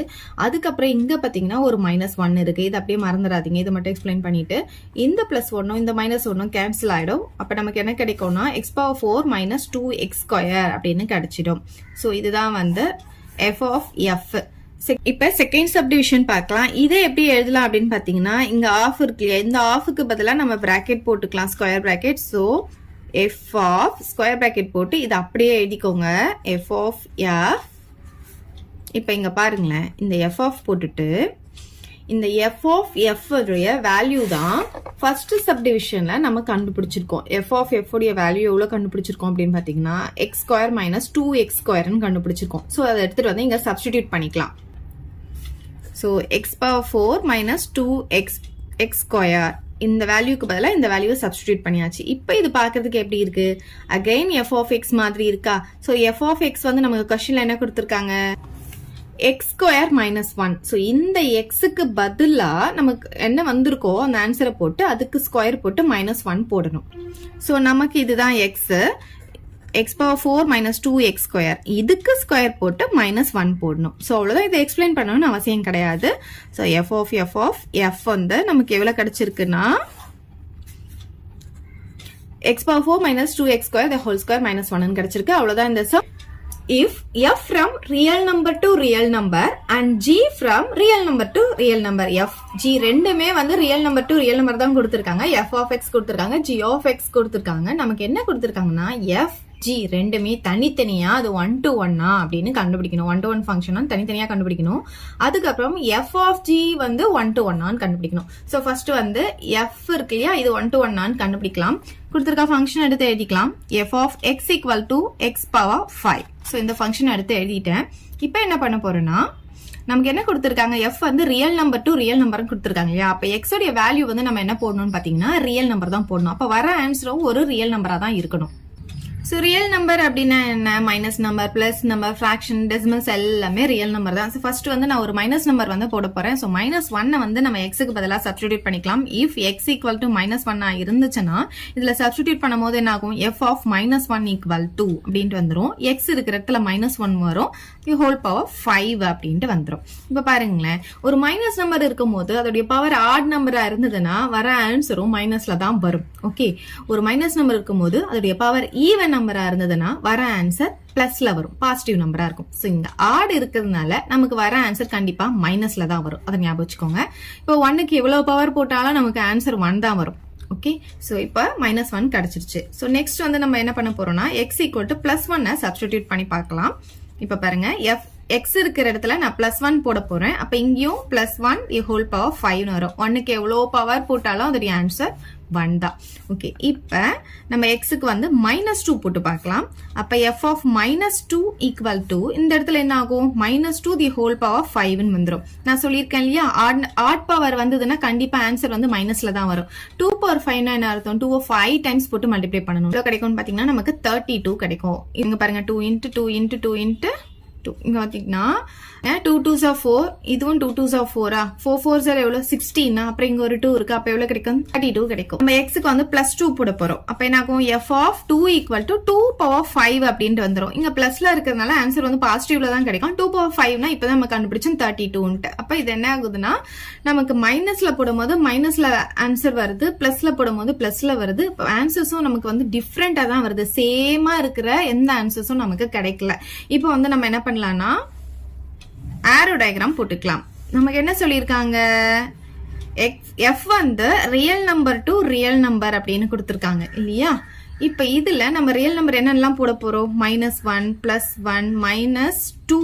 அதுக்கப்புறம் இங்க பாத்தீங்கன்னா ஒரு மைனஸ் 1 இருக்கு. இது அப்படியே மறந்துடாதீங்க. இதை மட்டும் எக்ஸ்பிளைன் பண்ணிட்டு இந்த பிளஸ் 1 இந்த மைனஸ் 1 கேன்சல் ஆயிடும். அப்ப நமக்கு என்ன கிடைக்கும்னா X power 4 minus 2x square அப்படின்னு கிடைச்சிடும். ஸோ இதுதான் வந்து f of f. இப்ப செகண்ட் சப்டிவிஷன் பார்க்கலாம். இதை எப்படி எழுதலாம் அப்படின்னு பாத்தீங்கன்னா இங்க ஆஃப் இருக்கு இல்லையா, இந்த ஆஃபுக்கு பதிலா நம்ம பிராக்கெட் போட்டுக்கலாம், square bracket. So f of square bracket போட்டு இதை அப்படியே எழுதிக்கோங்க, f of f. இப்ப இங்க பாருங்களேன், இந்த f of போட்டுட்டு இந்த f of f உடைய வேல்யூ தான் ஃபர்ஸ்ட் சப்டிவிஷன்ல நம்ம கண்டுபிடிச்சிருக்கோம். f of f உடைய வேல்யூ எவ்வளவு கண்டுபிடிச்சிருக்கோம் அப்படின்னு பாத்தீங்கன்னா எக்ஸ் ஸ்கொயர் மைனஸ் 2x ஸ்கொயர்னு கண்டுபிடிச்சிருக்கோம். ஸோ அதை எடுத்துட்டு வந்து இங்க சப்ஸ்டிடியூட் பண்ணிக்கலாம். So X power 4 minus 2x square இந்த வேல்யூக்கு பதிலாக இந்த வேல்யூவை சப்ஸ்டிடியூட் பண்ணியாச்சு. இப்போ இது பார்க்கறதுக்கு எப்படி இருக்கு? அகைன் f of x மாதிரி இருக்கா? ஸோ f of x வந்து நமக்கு கொஸ்டின்ல என்ன கொடுத்துருக்காங்க? X square minus 1. ஸோ இந்த எக்ஸுக்கு பதிலா நமக்கு என்ன வந்திருக்கோ அந்த ஆன்சரை போட்டு அதுக்கு ஸ்கொயர் போட்டு மைனஸ் 1 போடணும். ஸோ நமக்கு இதுதான் X. x power 4 minus 2x square இதுக்கு ஸ்கொயர் போட்டு minus 1 போடணும். ஸோ அவ்வளோதான், இதை எக்ஸ்பிளைன் பண்ணணும்னு அவசியம் கிடையாது. ஸோ f வந்து நமக்கு எவ்வளோ கிடைச்சிருக்குன்னா x power 4 minus 2x square the whole square minus 1 கிடைச்சிருக்கு. அவ்வளோதான் இந்த sum. If f from real number to real number and g from real number to real number, f g ரெண்டுமே வந்து real number to real number தான் கொடுத்திருக்காங்க. f of x கொடுத்திருக்காங்க, g of x கொடுத்திருக்காங்க. நமக்கு என்ன கொடுத்திருக்காங்கன்னா f g ரெண்டுமே தனித்தனியா அது 1 to 1 அப்படின்னு கண்டுபிடிக்கணும். 1 to 1 ஃபங்க்ஷன் தனித்தனியா கண்டுபிடிக்கணும். அதுக்கப்புறம் f of g வந்து 1 to 1 கண்டுபிடிக்கணும். ஸோ ஃபர்ஸ்ட் வந்து f இருக்கு இல்லையா, இது 1 to 1 கண்டுபிடிக்கலாம். கொடுத்திருக்க ஃபங்க்ஷன் எடுத்து எழுதிக்கலாம். f of x equal to x power 5. So இந்த ஃபங்க்ஷன் எடுத்து எழுதிட்டேன். இப்போ என்ன பண்ண போறேன்னா, நமக்கு என்ன கொடுத்திருக்காங்க, f வந்து real number to real number கொடுத்திருக்காங்க இல்லையா. அப்ப x உடைய வேல்யூ வந்து நம்ம என்ன போடணும்னு பாத்தீங்கன்னா ரியல் நம்பர் தான் போடணும். அப்ப வர ஆன்சரும் ஒரு ரியல் நம்பரா தான் இருக்கணும். ஸோ ரியல் நம்பர் அப்படின்னா என்ன, minus number, plus number, fraction, decimals எல்லாமே ரியல் நம்பர் தான். ஸோ ஃபர்ஸ்ட் வந்து நான் ஒரு மைனஸ் நம்பர் வந்து போட போறேன். ஸோ -1 வந்து நம்ம எக்ஸுக்கு பதிலாக சப்ஸ்டிடியூட் பண்ணிக்கலாம். இஃப் எக்ஸ் ஈக்குவல் டு -1 இருந்துச்சுன்னா இதுல சப்ஸ்டிடியூட் பண்ணும் போது என்ன ஆகும், f of -1 equal to அப்படின்ட்டு வந்துடும். எக்ஸ் இருக்கிற இடத்துல -1 வரும், ஹோல் பவர் 5 அப்படின்ட்டு வந்துடும். இப்ப பாருங்களேன், ஒரு மைனஸ் நம்பர் இருக்கும் போது அதோடைய பவர் ஆட் நம்பரா இருந்ததுன்னா வர ஆன்சரும் மைனஸ்ல தான் வரும். ஓகே, ஒரு மைனஸ் நம்பர் இருக்கும் போது அதோடைய பவர் ஈவன் நம்பரா இருந்ததுன்னா வர ஆன்சர் பிளஸ்ல வரும், பாசிட்டிவ் நம்பரா இருக்கும். சோ இந்த ஆட் இருக்கிறதுனால நமக்கு வர ஆன்சர் கண்டிப்பா மைனஸ்ல தான் வரும். அதை ஞாபகம் வச்சுக்கோங்க. இப்போ 1க்கு எவ்வளவு பவர் போட்டாலும் நமக்கு ஆன்சர் 1 தான் வரும். ஓகே, சோ இப்ப -1 கிடைச்சிருச்சு. சோ நெக்ஸ்ட் வந்து நம்ம என்ன பண்ண போறோம்னா x ஈக்குவல் டு +1 சப்ஸ்டிடியூட் பண்ணி பார்க்கலாம். இப்ப பாருங்க, x இருக்கிற இடத்துல நான் +1 போட போறேன். அப்ப இங்கேயும் +1 ஹோல் பவர் 5 வரும். 1க்கு எவ்வளவு பவர் போட்டாலும் அதோடைய ஆன்சர் 1 தான். ஓகே, இப்ப நம்ம எக்ஸுக்கு வந்து -2 போட்டு பார்க்கலாம். அப்ப f of -2 equal to இந்த இடத்துல என்ன ஆகும், -2 the whole power 5 வந்துரும். நான் சொல்லியிருக்கேன் இல்லையா, ஆட் பவர் வந்ததுன்னா கண்டிப்பா ஆன்சர் வந்து மைனஸ்ல தான் வரும். 2 power 5 என்ன அர்த்தம், 2 5 டைம்ஸ் போட்டு மல்டிப்ளை பண்ணணும். எவ்வளவு கிடைக்கும்னு பாத்தீங்கன்னா நமக்கு 32 கிடைக்கும். இங்க பாருங்க, 2 into 2 into 2 into 2. இங்க பாத்தீங்கன்னா 2 2s are 4, இதுவும் 2 2s are 4 4 4s are எவ்வளவு 16. அப்புறம் இங்க ஒரு 2 இருக்கு, அப்ப எவ்வளவு கிடைக்கும், 32 கிடைக்கும். நம்ம எக்ஸுக்கு வந்து +2 போட போறோம். அப்ப என்ன ஆகும், f of 2 equal to 2 power 5 அப்படின்ட்டு வந்துரும். இங்க பிளஸ்ல இருக்கிறதுனால ஆன்சர் வந்து பாசிட்டிவ்ல தான் கிடைக்கும். 2 power 5னா இப்பதான் நம்ம கண்டுபிடிச்சோம் 32. அப்ப இது என்ன ஆகுதுன்னா, நமக்கு மைனஸ்ல போடும்போது மைனஸ்ல ஆன்சர் வருது, பிளஸ்ல போடும்போது பிளஸ்ல வருது. இப்போ ஆன்சர்ஸும் நமக்கு வந்து டிஃப்ரெண்டா தான் வருது, சேமா இருக்கிற எந்த ஆன்சர்ஸும் நமக்கு கிடைக்கல. இப்போ வந்து நம்ம என்ன பண்ணலாம்னா ஆரோ டயக்ராம் போட்டுக்கலாம். நமக்கு என்ன சொல்லியிருக்காங்க, f வந்து real number to real number அப்படின்னு கொடுத்துருக்காங்க இல்லையா. இப்ப இதுல நம்ம ரியல் நம்பர் என்னெல்லாம் போட போறோம், -1 +1 -2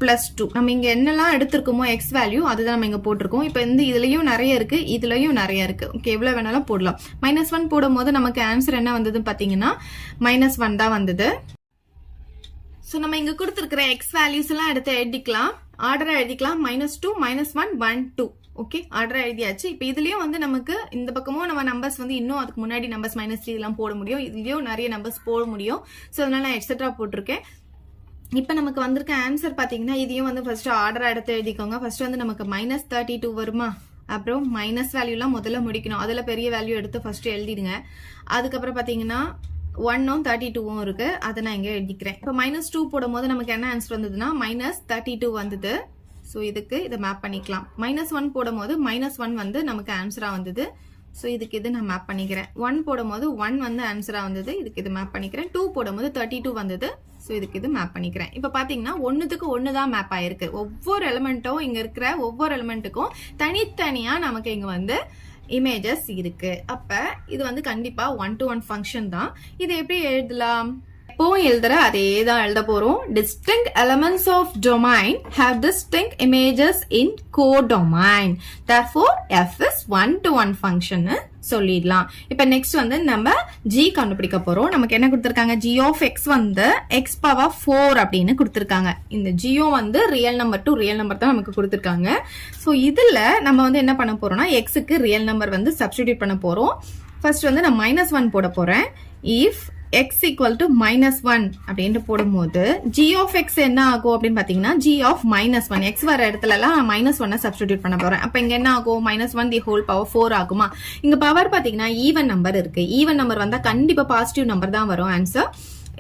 +2. நம்ம இங்க என்னெல்லாம் எடுத்திருக்கோமோ எக்ஸ் வேல்யூ அதுதான் நம்ம இங்க போட்டிருக்கோம். இப்ப இந்த இதுலயும் நிறைய இருக்கு, இதுலயும் நிறைய இருக்கு. ஓகே, எவ்வளவு வேணாலும் போடலாம். -1 போடும் போது நமக்கு ஆன்சர் என்ன வந்தது பாத்தீங்கன்னா -1 தான் வந்தது. சோ நம்ம இங்க கொடுத்திருக்கிற எக்ஸ் வேல்யூஸ் எல்லாம் எடுத்து எழுதிக்கலாம், ஆர்டரா எழுதிக்கலாம். -2 -1 1 2. ஓகே, ஆர்டரா எழுதியாச்சு. இப்ப இதுலயும் வந்து நமக்கு இந்த பக்கமும் நம்ம நம்பர்ஸ் வந்து இன்னும் அதுக்கு முன்னாடி நம்பர்ஸ் -3 எல்லாம் போட முடியும், இதுலயும் நிறைய நம்பர்ஸ் போட முடியும். சோ அதனால நான் எக்ஸெட்ரா போட்டிருக்கேன். இப்ப நமக்கு வந்திருக்க ஆன்சர் பாத்தீங்கன்னா இதையும் வந்து ஃபர்ஸ்ட் ஆர்டரா எடுத்து எழுதிக்கோங்க. ஃபர்ஸ்ட் வந்து நமக்கு -32 வருமா, அப்புறம் மைனஸ் வேல்யூ எல்லாம் முதல்ல முடிக்கணும், அதுல பெரிய வேல்யூ எடுத்து ஃபர்ஸ்ட் எழுதிடுங்க. அதுக்கப்புறம் பாத்தீங்கன்னா 1ம் 32ம் இருக்கு, அதை நான் இங்க எழுதிக்கிறேன். இப்போ -2 போடும் போது நமக்கு என்ன ஆன்சர் வந்ததுன்னா -32 வந்தது. ஸோ இதுக்கு இதை மேப் பண்ணிக்கலாம். -1 போடும் போது -1 வந்து நமக்கு ஆன்சரா வந்தது. ஸோ இதுக்கு இது நான் மேப் பண்ணிக்கிறேன். 1 போடும் போது 1 வந்து ஆன்சரா வந்தது, இதுக்கு இது மேப் பண்ணிக்கிறேன். 2 போடும் போது 32 வந்தது. ஸோ இதுக்கு இது மேப் பண்ணிக்கிறேன். இப்போ பாத்தீங்கன்னா 1க்கு 1 தான் மேப் ஆயிருக்கு. ஒவ்வொரு எலிமெண்ட்டும் இங்க இருக்கிற ஒவ்வொரு எலிமெண்ட்டுக்கும் தனித்தனியா நமக்கு இங்க வந்து இமேஜஸ் இருக்கு. அப்ப இது வந்து கண்டிப்பா 1 to 1 ஃபங்க்ஷன் தான். இது எப்படி எழுதலாம், எப்பவும் எழுதுற அதே தான் எழுத போறோம். distinct elements of domain have distinct images in codomain. Therefore f is 1 to 1 function சொல்லிடலாம். இப்ப நெக்ஸ்ட் வந்து நம்ம g கண்டுபிடிக்க போறோம். நமக்கு என்ன கொடுத்திருக்காங்க, g of x வந்து x power 4 அப்படின்னு கொடுத்திருக்காங்க. இந்த g வந்து real number to real number தான் நமக்கு கொடுத்திருக்காங்க. சோ இதுல நம்ம வந்து என்ன பண்ண போறோம்னா எக்ஸுக்கு ரியல் நம்பர் வந்து சப்ஸ்டிடியூட் பண்ண போறோம். ஃபர்ஸ்ட் வந்து நான் -1 போட போறேன். இஃப் x equal to -1 அப்படின்ட்டு போடும்போது g of x என்ன ஆகும் அப்படின்னு பாத்தீங்கன்னா g of -1, x வர இடத்துல எல்லாம் -1 சப்ஸ்டிடியூட் பண்ண போறேன். அப்ப இங்க என்ன ஆகும், -1 the whole power 4 ஆகுமா. இங்க பவர் பாத்தீங்கன்னா ஈவன் நம்பர் இருக்கு, ஈவன் நம்பர் வந்தா கண்டிப்பா பாசிட்டிவ் நம்பர் தான் வரும் ஆன்சர்.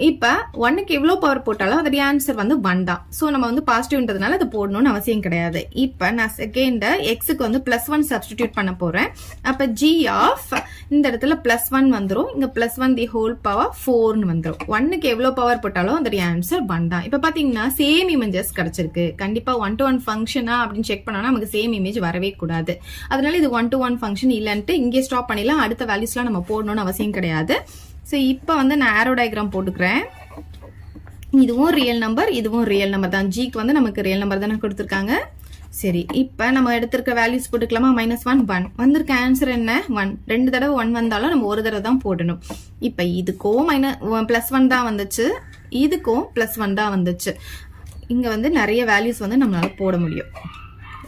இப்போ 1க்கு எவ்வளோ பவர் போட்டாலும் அதோடைய ஆன்சர் வந்து 1 தான். ஸோ நம்ம வந்து பாசிட்டிவ்ன்றதுனால அதை போடணும்னு அவசியம் கிடையாது. இப்போ நான் செகண்ட் எக்ஸுக்கு வந்து +1 சப்ஸ்டிடியூட் பண்ண போறேன். அப்போ g ஆஃப் இந்த இடத்துல +1 வந்துடும், இங்க +1 தி ஹோல் பவர் 4ன்னு வந்துடும். 1க்கு எவ்வளோ பவர் போட்டாலும் அதோடைய ஆன்சர் 1 தான். இப்போ பார்த்தீங்கன்னா சேம் இமேஜஸ் கிடைச்சிருக்கு. கண்டிப்பா 1-to-1 ஃபங்க்ஷனா அப்படின்னு செக் பண்ணோம்னா நமக்கு சேம் இமேஜ் வரவே கூடாது. அதனால இது 1-to-1 ஃபங்க்ஷன் இல்லைன்ட்டு இங்கே ஸ்டாப் பண்ணிடலாம். அடுத்த வேல்யூஸ்லாம் நம்ம போடணும்னு அவசியம் கிடையாது. ஸோ இப்போ வந்து நான் ஆரோ டயக்ராம் போட்டுக்கிறேன். இதுவும் ரியல் நம்பர், இதுவும் ரியல் நம்பர் தான். ஜிக்கு வந்து நமக்கு ரியல் நம்பர் தானே கொடுத்துருக்காங்க. சரி, இப்போ நம்ம எடுத்திருக்க வேல்யூஸ் போட்டுக்கலாமா? -1 1 வந்திருக்க ஆன்சர் என்ன? 1. 2 தடவை 1 வந்தாலும் நம்ம ஒரு தடவை தான் போடணும். இப்போ இதுக்கும் +1 தான் வந்துச்சு, இதுக்கும் +1 தான் வந்துச்சு. இங்க வந்து நிறைய வேல்யூஸ் வந்து நம்மளால போட முடியும்.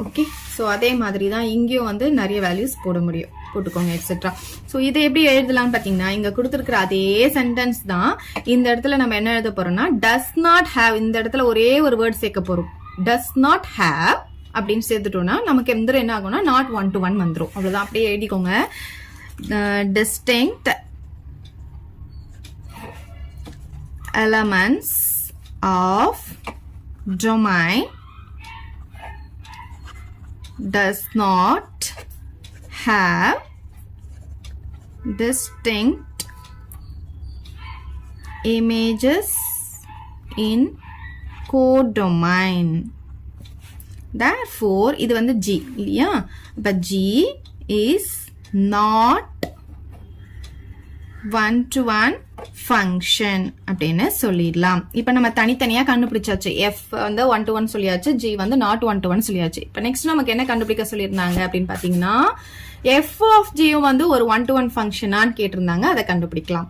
ஓகே, ஸோ அதே மாதிரி தான் இங்கேயும் வந்து நிறைய வேல்யூஸ் போட முடியும். போட்டுக்கோங்க எக்ஸெட்ரா. ஸோ இதை எப்படி எழுதலாம்னு பார்த்தீங்கன்னா, இங்க கொடுத்துருக்கிற அதே சென்டென்ஸ் தான் இந்த இடத்துல நம்ம என்ன எழுத போறோம்னா, டஸ் நாட் ஹேவ். இந்த இடத்துல ஒரே ஒரு வேர்ட் சேர்க்க போறோம். டஸ் நாட் ஹேவ் அப்படின்னு சேர்த்துட்டோம்னா நமக்கு எந்த என்ன ஆகும்னா not 1-to-1 வந்துடும். அவ்வளவுதான், அப்படியே எழுதிக்கோங்க. distinct elements of domain does not have distinct images in codomain. Therefore இது வந்து G இல்லையா? அப்ப G is not 1-to-1 function அப்படின்னு சொல்லிடலாம். இப்ப நம்ம தனித்தனியா கண்டுபிடிச்சாச்சு. F வந்து 1-to-1 சொல்லியாச்சு, G வந்து not 1-to-1 சொல்லியாச்சு. இப்ப நெக்ஸ்ட் நமக்கு என்ன கண்டுபிடிக்க சொல்லியிருந்தாங்க அப்படின்னு பாத்தீங்கன்னா, f of g வந்து ஒரு 1-to-1 ஃபங்க்ஷனான்னு கேட்டிருந்தாங்க. அதை கண்டுபிடிக்கலாம்.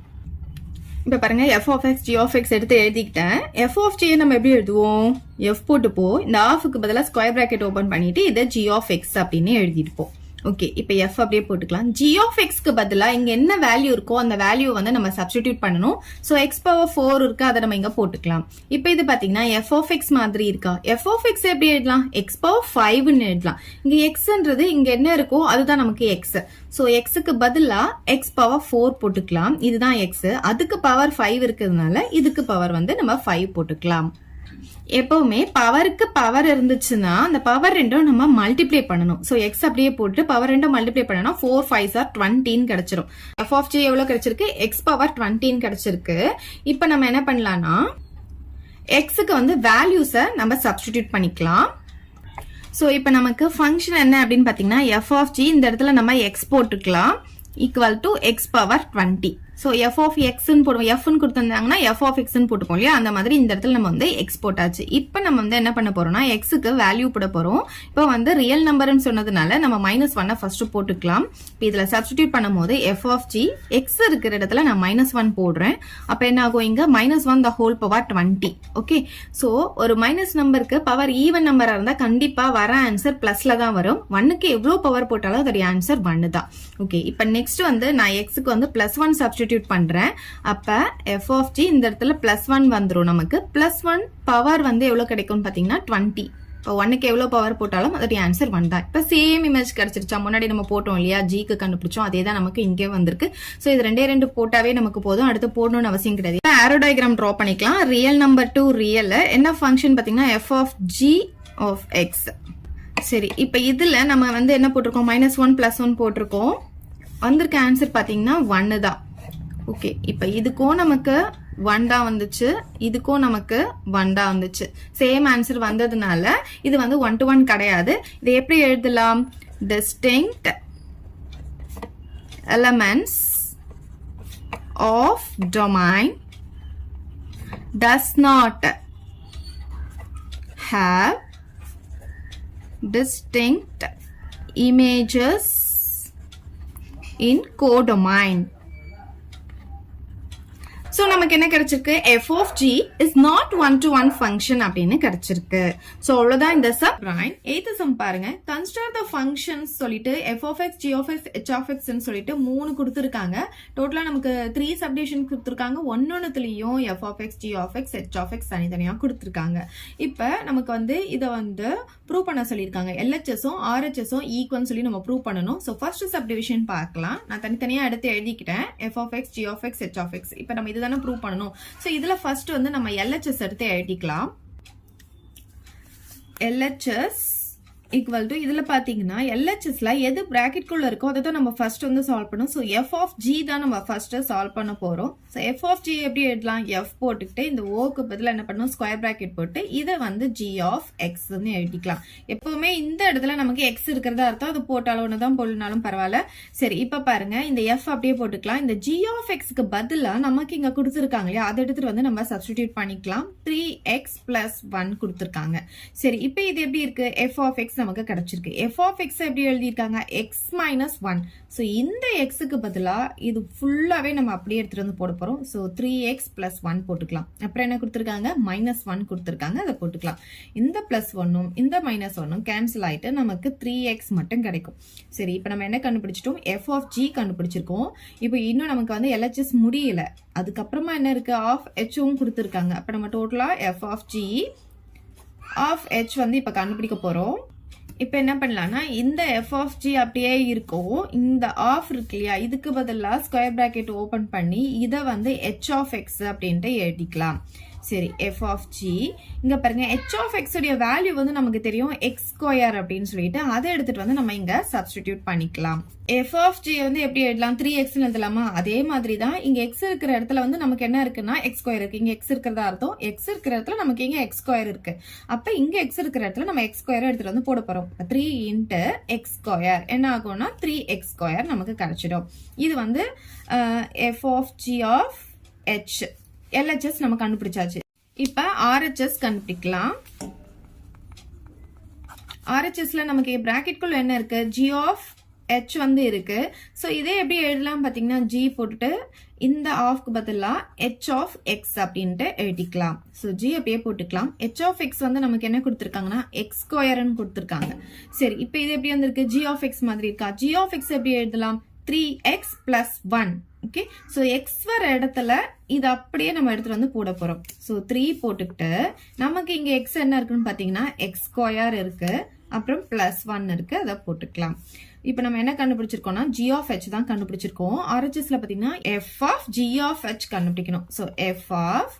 இப்ப பாருங்க, f of x g of x எடுத்து எழுதிக்கிட்டேன். f of g நம்ம எப்படி எழுதுவோம்? f போட்டுப்போ, இந்த ஆஃப்க்கு பதிலா ஸ்கொயர் பிராக்கெட் ஓபன் பண்ணிட்டு இதை g of x அப்படின்னு எழுதிருப்போம். ஓகே, இப்போ f அப்படியே போட்டுக்கலாம். g of x க்கு பதிலா இங்க என்ன வேல்யூ இருக்கோ அந்த வேல்யூ வந்து நம்ம சப்ஸ்டிடியூட் பண்ணணும். சோ x பவர் 4 இருக்கு, அதை நம்ம இங்க போட்டுக்கலாம். இப்போ இது பாத்தீங்கன்னா f of x மாதிரி இருக்கா? f of x எப்படி எழுதலாம்? x பவர் 5ன்னு எழுதலாம். இங்க xன்றது இங்க என்ன இருக்கோ அதுதான் நமக்கு x. சோ x க்கு பதிலா x பவர் 4 போட்டுக்கலாம். இதுதான் x. அதுக்கு பவர் 5 இருக்கிறதுனால இதுக்கு பவர் வந்து நம்ம 5 போட்டுக்கலாம். எப்பவுமே பவருக்கு பவர் இருந்துச்சுன்னா அந்த பவர் ரெண்டும் நம்ம மல்டிப்ளை பண்ணணும். சோ எக்ஸ் அப்படியே போட்டு பவர் ரெண்டும் மல்டிப்ளை பண்ணனா 4 5s are 20 கிடைச்சிரும். f of g எவ்வளவு கிடைச்சிருக்கு? x பவர் 20 கிடைச்சிருக்கு. இப்போ நம்ம என்ன பண்ணலாம்னா, x க்கு வந்து வேல்யூஸை நம்ம சப்ஸ்டிடியூட் பண்ணிக்கலாம். சோ இப்போ நமக்கு ஃபங்க்ஷன் என்ன அப்படின்னு பாத்தீங்கன்னா, f of g இந்த இடத்துல நம்ம x போட்டுக்கலாம் equal to x power 20. So f of x ன்னு போடுவோம். f ன்னு கொடுத்திருந்தாங்கன்னா f of x ன்னு போட்டுப்போம் இல்லையா? அந்த மாதிரி இந்த இடத்துல நம்ம வந்து x போட்டாச்சு. இப்போ நம்ம வந்து என்ன பண்ண போறோம்னா, x க்கு வேல்யூ போட போறோம். இப்போ வந்து ரியல் நம்பர்னு சொன்னதுனால நம்ம -1 ஃபர்ஸ்ட் போட்டுக்கலாம். இப்போ இதுல சப்ஸ்டிடியூட் பண்ணும்போது f of g x இருக்கிற இடத்துல நான் -1 போடுறேன். அப்ப என்ன ஆகும்? இங்க -1 the whole power 20. Okay, so ஒரு மைனஸ் நம்பருக்கு பவர் ஈவன் நம்பரா இருந்தா கண்டிப்பா வர ஆன்சர் பிளஸ்ல தான் வரும். 1க்கு எவ்வளவு பவர் போட்டாலும் அதோட ஆன்சர் 1 தான். ஓகே, இப்போ நெக்ஸ்ட் வந்து நான் x க்கு வந்து +1 சப்ஸ்டிடியூட் பண்றேன். அப்ப f of g இந்த இடத்துல +1 வந்துரும். நமக்கு +1 பவர் வந்து எவ்வளவு கிடைக்கும்னு பாத்தீங்கன்னா 20. இப்போ 1க்கு எவ்வளவு பவர் போட்டாலும் அதோட ஆன்சர் 1 தான். இப்போ சேம் இமேஜ் கிடைச்சிருச்சா? முன்னாடி நம்ம போட்டோம் இல்லையா, g க்கு கண்டுபிடிச்சோம், அதே தான் நமக்கு இங்கே வந்திருக்கு. சோ இது 2 போட்டாவே நமக்கு போதும், அடுத்து போடணும்னு அவசியம் கிடையாது. ஆரோ டயக்ராம் டிரா பண்ணிக்கலாம். ரியல் நம்பர் டு ரியல் என்ன ஃபங்க்ஷன் பாத்தீங்கன்னா f of g of x. சரி, இப்போ இதுல நம்ம வந்து என்ன போட்டிருக்கோம்? -1 +1 போட்டிருக்கோம். வந்திருக்க ஆன்சர் பாத்தீங்கன்னா 1 தான். ஓகே, இப்போ இதுக்கும் நமக்கு 1 தான் வந்துச்சு, இதுக்கும் நமக்கு 1 தான் வந்துச்சு. சேம் ஆன்சர் வந்ததுனால இது வந்து 1-to-1 கிடையாது. இதை எப்படி எழுதலாம்? distinct elements of domain does not have distinct images in codomain. So நமக்கு என்ன கிடைச்சிருக்கு? f of g is not 1-to-1 function அப்படின்னு கிடைச்சிருக்கு. So அவ்வளவுதான் இந்த சப். ரைட், 8th சம் பாருங்க. கன்ஸ்ட்ரக்ட் தி ஃபங்க்ஷன்ஸ் சொல்லிட்டு f of x, g of x, h of x ன்னு சொல்லிட்டு 3 கொடுத்திருக்காங்க. டோட்டலா நமக்கு 3 சப்டிவிஷன் கொடுத்திருக்காங்க. ஒன்னொன்னுலயும் f of x, g of x, h of x தனித்தனியா கொடுத்திருக்காங்க. இப்போ நமக்கு வந்து இத வந்து ப்ரூவ் பண்ண சொல்லிருக்காங்க. LHSம் RHSம் ஈக்குவல்னு சொல்லி நம்ம ப்ரூவ் பண்ணனும். சோ ஃபர்ஸ்ட் சப்டிவிஷன் பார்க்கலாம். நான் தனித்தனியா எடுத்து எழுதிக்கிட்டேன். f of x, g of x, h of x. இப்போ நம்ம இதுதான் தானே ப்ரூவ் பண்ணணும். ஸோ இதுல ஃபர்ஸ்ட் வந்து நம்ம எல்ஹெச்எஸ் எடுத்து எழுதிக்கலாம். எல்ஹெச்எஸ் ஈக்குவல் டு இதுல பாத்தீங்கன்னா எல்ஹெச்எஸ்ல எது பிராக்கெட் குள்ள இருக்கோ அதை தான் நம்ம ஃபர்ஸ்ட் வந்து சால்வ் பண்ணணும். ஸோ எஃப் ஆஃப் ஜி தான் நம்ம ஃபர்ஸ்ட் சால்வ் பண்ண போறோம். ஸோ எஃப் ஆஃப் ஜி எப்படி எழுதலாம்? எஃப் போட்டுக்கிட்டு இந்த ஓக்கு பதில் என்ன பண்ணணும்? ஸ்கொயர் பிராக்கெட் போட்டு இதை வந்து ஜி ஆஃப் எக்ஸ் எழுதிக்கலாம். எப்பவுமே இந்த இடத்துல நமக்கு எக்ஸ் இருக்கிறதா அர்த்தம். அது போட்டாலும் ஒண்ணுதான் போடனாலும் பரவாயில்ல. சரி, இப்ப பாருங்க இந்த எஃப் அப்படியே போட்டுக்கலாம். இந்த ஜி ஆஃப் எக்ஸ்க்கு பதிலா நமக்கு இங்க கொடுத்துருக்காங்க இல்லையா, அதை எடுத்துட்டு வந்து நம்ம சப்ஸ்டிடியூட் பண்ணிக்கலாம். 3x + 1 கொடுத்துருக்காங்க. சரி, இப்ப இது எப்படி இருக்கு? எஃப் ஆஃப் எக்ஸ் நமக்கு கிடைச்சிருக்கு. எஃப் ஆஃப் எக்ஸ் எப்படி எழுதியிருக்காங்க? X minus 1. ஸோ இந்த எக்ஸுக்கு பதிலா இது ஃபுல்லாவே நம்ம அப்படியே எடுத்துட்டு வந்து போட போறோம். ஸோ 3x + 1 போட்டுக்கலாம். அப்புறம் என்ன கொடுத்துருக்காங்க? -1 கொடுத்துருக்காங்க, அதை போட்டுக்கலாம். இந்த +1ம் இந்த -1ம் கேன்சல் ஆயிட்டு நமக்கு 3x மட்டும் கிடைக்கும். சரி, இப்போ நம்ம என்ன கண்டுபிடிச்சிட்டோம்? எஃப் ஆஃப் ஜி கண்டுபிடிச்சிருக்கோம். இப்போ இன்னும் நமக்கு வந்து எல்ஹெச்எஸ் முடியல. அதுக்கப்புறமா என்ன இருக்கு? ஆஃப் ஹெச்வும் கொடுத்துருக்காங்க. அப்போ நம்ம டோட்டலா f of g of h வந்து இப்போ கண்டுபிடிக்க போறோம். இப்போ என்ன பண்ணலாம்னா இந்த எஃப் ஆஃப் ஜி அப்படியே இருக்கும். இந்த ஆஃப் இருக்கு இல்லையா, இதுக்கு பதிலாக ஸ்கொயர் பிராக்கெட் ஓபன் பண்ணி இதை வந்து ஹெச் ஆஃப் எக்ஸ் அப்படின்ட்டு எழுதிக்கலாம். சரி, எஃப் ஆஃப் ஜி இங்க பாருங்க, ஹெச் ஆஃப் எக்ஸ் உடைய வேல்யூ வந்து நமக்கு தெரியும் எக்ஸ் ஸ்கொயர் அப்படின்னு சொல்லிட்டு அதை எடுத்துட்டு வந்து நம்ம இங்க சப்ஸ்டிடியூட் பண்ணிக்கலாம். எஃப் ஆஃப் ஜி வந்து எப்படி எழுதலாம்? 3x எழுதலாமா? அதே மாதிரி தான் இங்க எக்ஸ் இருக்கிற இடத்துல வந்து நமக்கு என்ன இருக்குன்னா எக்ஸ் ஸ்கொயர் இருக்கு. இங்க எக்ஸ் இருக்கிறதா அர்த்தம். எக்ஸ் இருக்கிற இடத்துல நமக்கு இங்க எக்ஸ் ஸ்கொயர் இருக்கு. அப்ப இங்க எக்ஸ் இருக்கிற இடத்துல நம்ம எக்ஸ் ஸ்கொயர் எடுத்துட்டு வந்து போட போறோம். 3 × x ஸ்கொயர் என்ன ஆகும்னா 3x ஸ்கொயர் நமக்கு கிடைச்சிடும். இது வந்து f of g of h. LHS நம்ம கண்டுபிடிச்சாச்சு. இப்ப RHS கண்டுபிடிக்கலாம். RHSல நமக்கு பிராக்கெட் குள்ள என்ன இருக்கு? G ஆஃப் H வந்து இருக்கு. சோ இதே எப்படி எழுதலாம் பாத்தீங்கன்னா G போட்டுட்டு இந்த ஆஃப்க்கு பதிலா H ஆஃப் X அப்படின்ட்டு எழுதிக்கலாம். சோ G அப்படியே போட்டுக்கலாம். H ஆஃப் X வந்து நமக்கு என்ன கொடுத்திருக்காங்கன்னா x ஸ்கொயர்னு கொடுத்திருக்காங்க. சரி, இப்போ இது எப்படி வந்திருக்கு? G ஆஃப் X மாதிரி இருக்கா? G ஆஃப் X எப்படி எழுதலாம்? 3x + 1. ஓகே, சோ x வர இடத்துல இது அப்படியே நம்ம எடுத்துட்டு வந்து போட போறோம். சோ 3 போட்டுக்கிட்டு நமக்கு இங்க x என்ன இருக்குன்னு பாத்தீங்கன்னா x ஸ்கொயர் இருக்கு, அப்புறம் +1 இருக்கு, அதை போட்டுக்கலாம். இப்போ நம்ம என்ன கண்டுபிடிச்சிருக்கோம்னா g ஆஃப் h தான் கண்டுபிடிச்சிருக்கோம். RHSல பாத்தீங்கன்னா f of g of h கண்டுபிடிக்கணும். So f of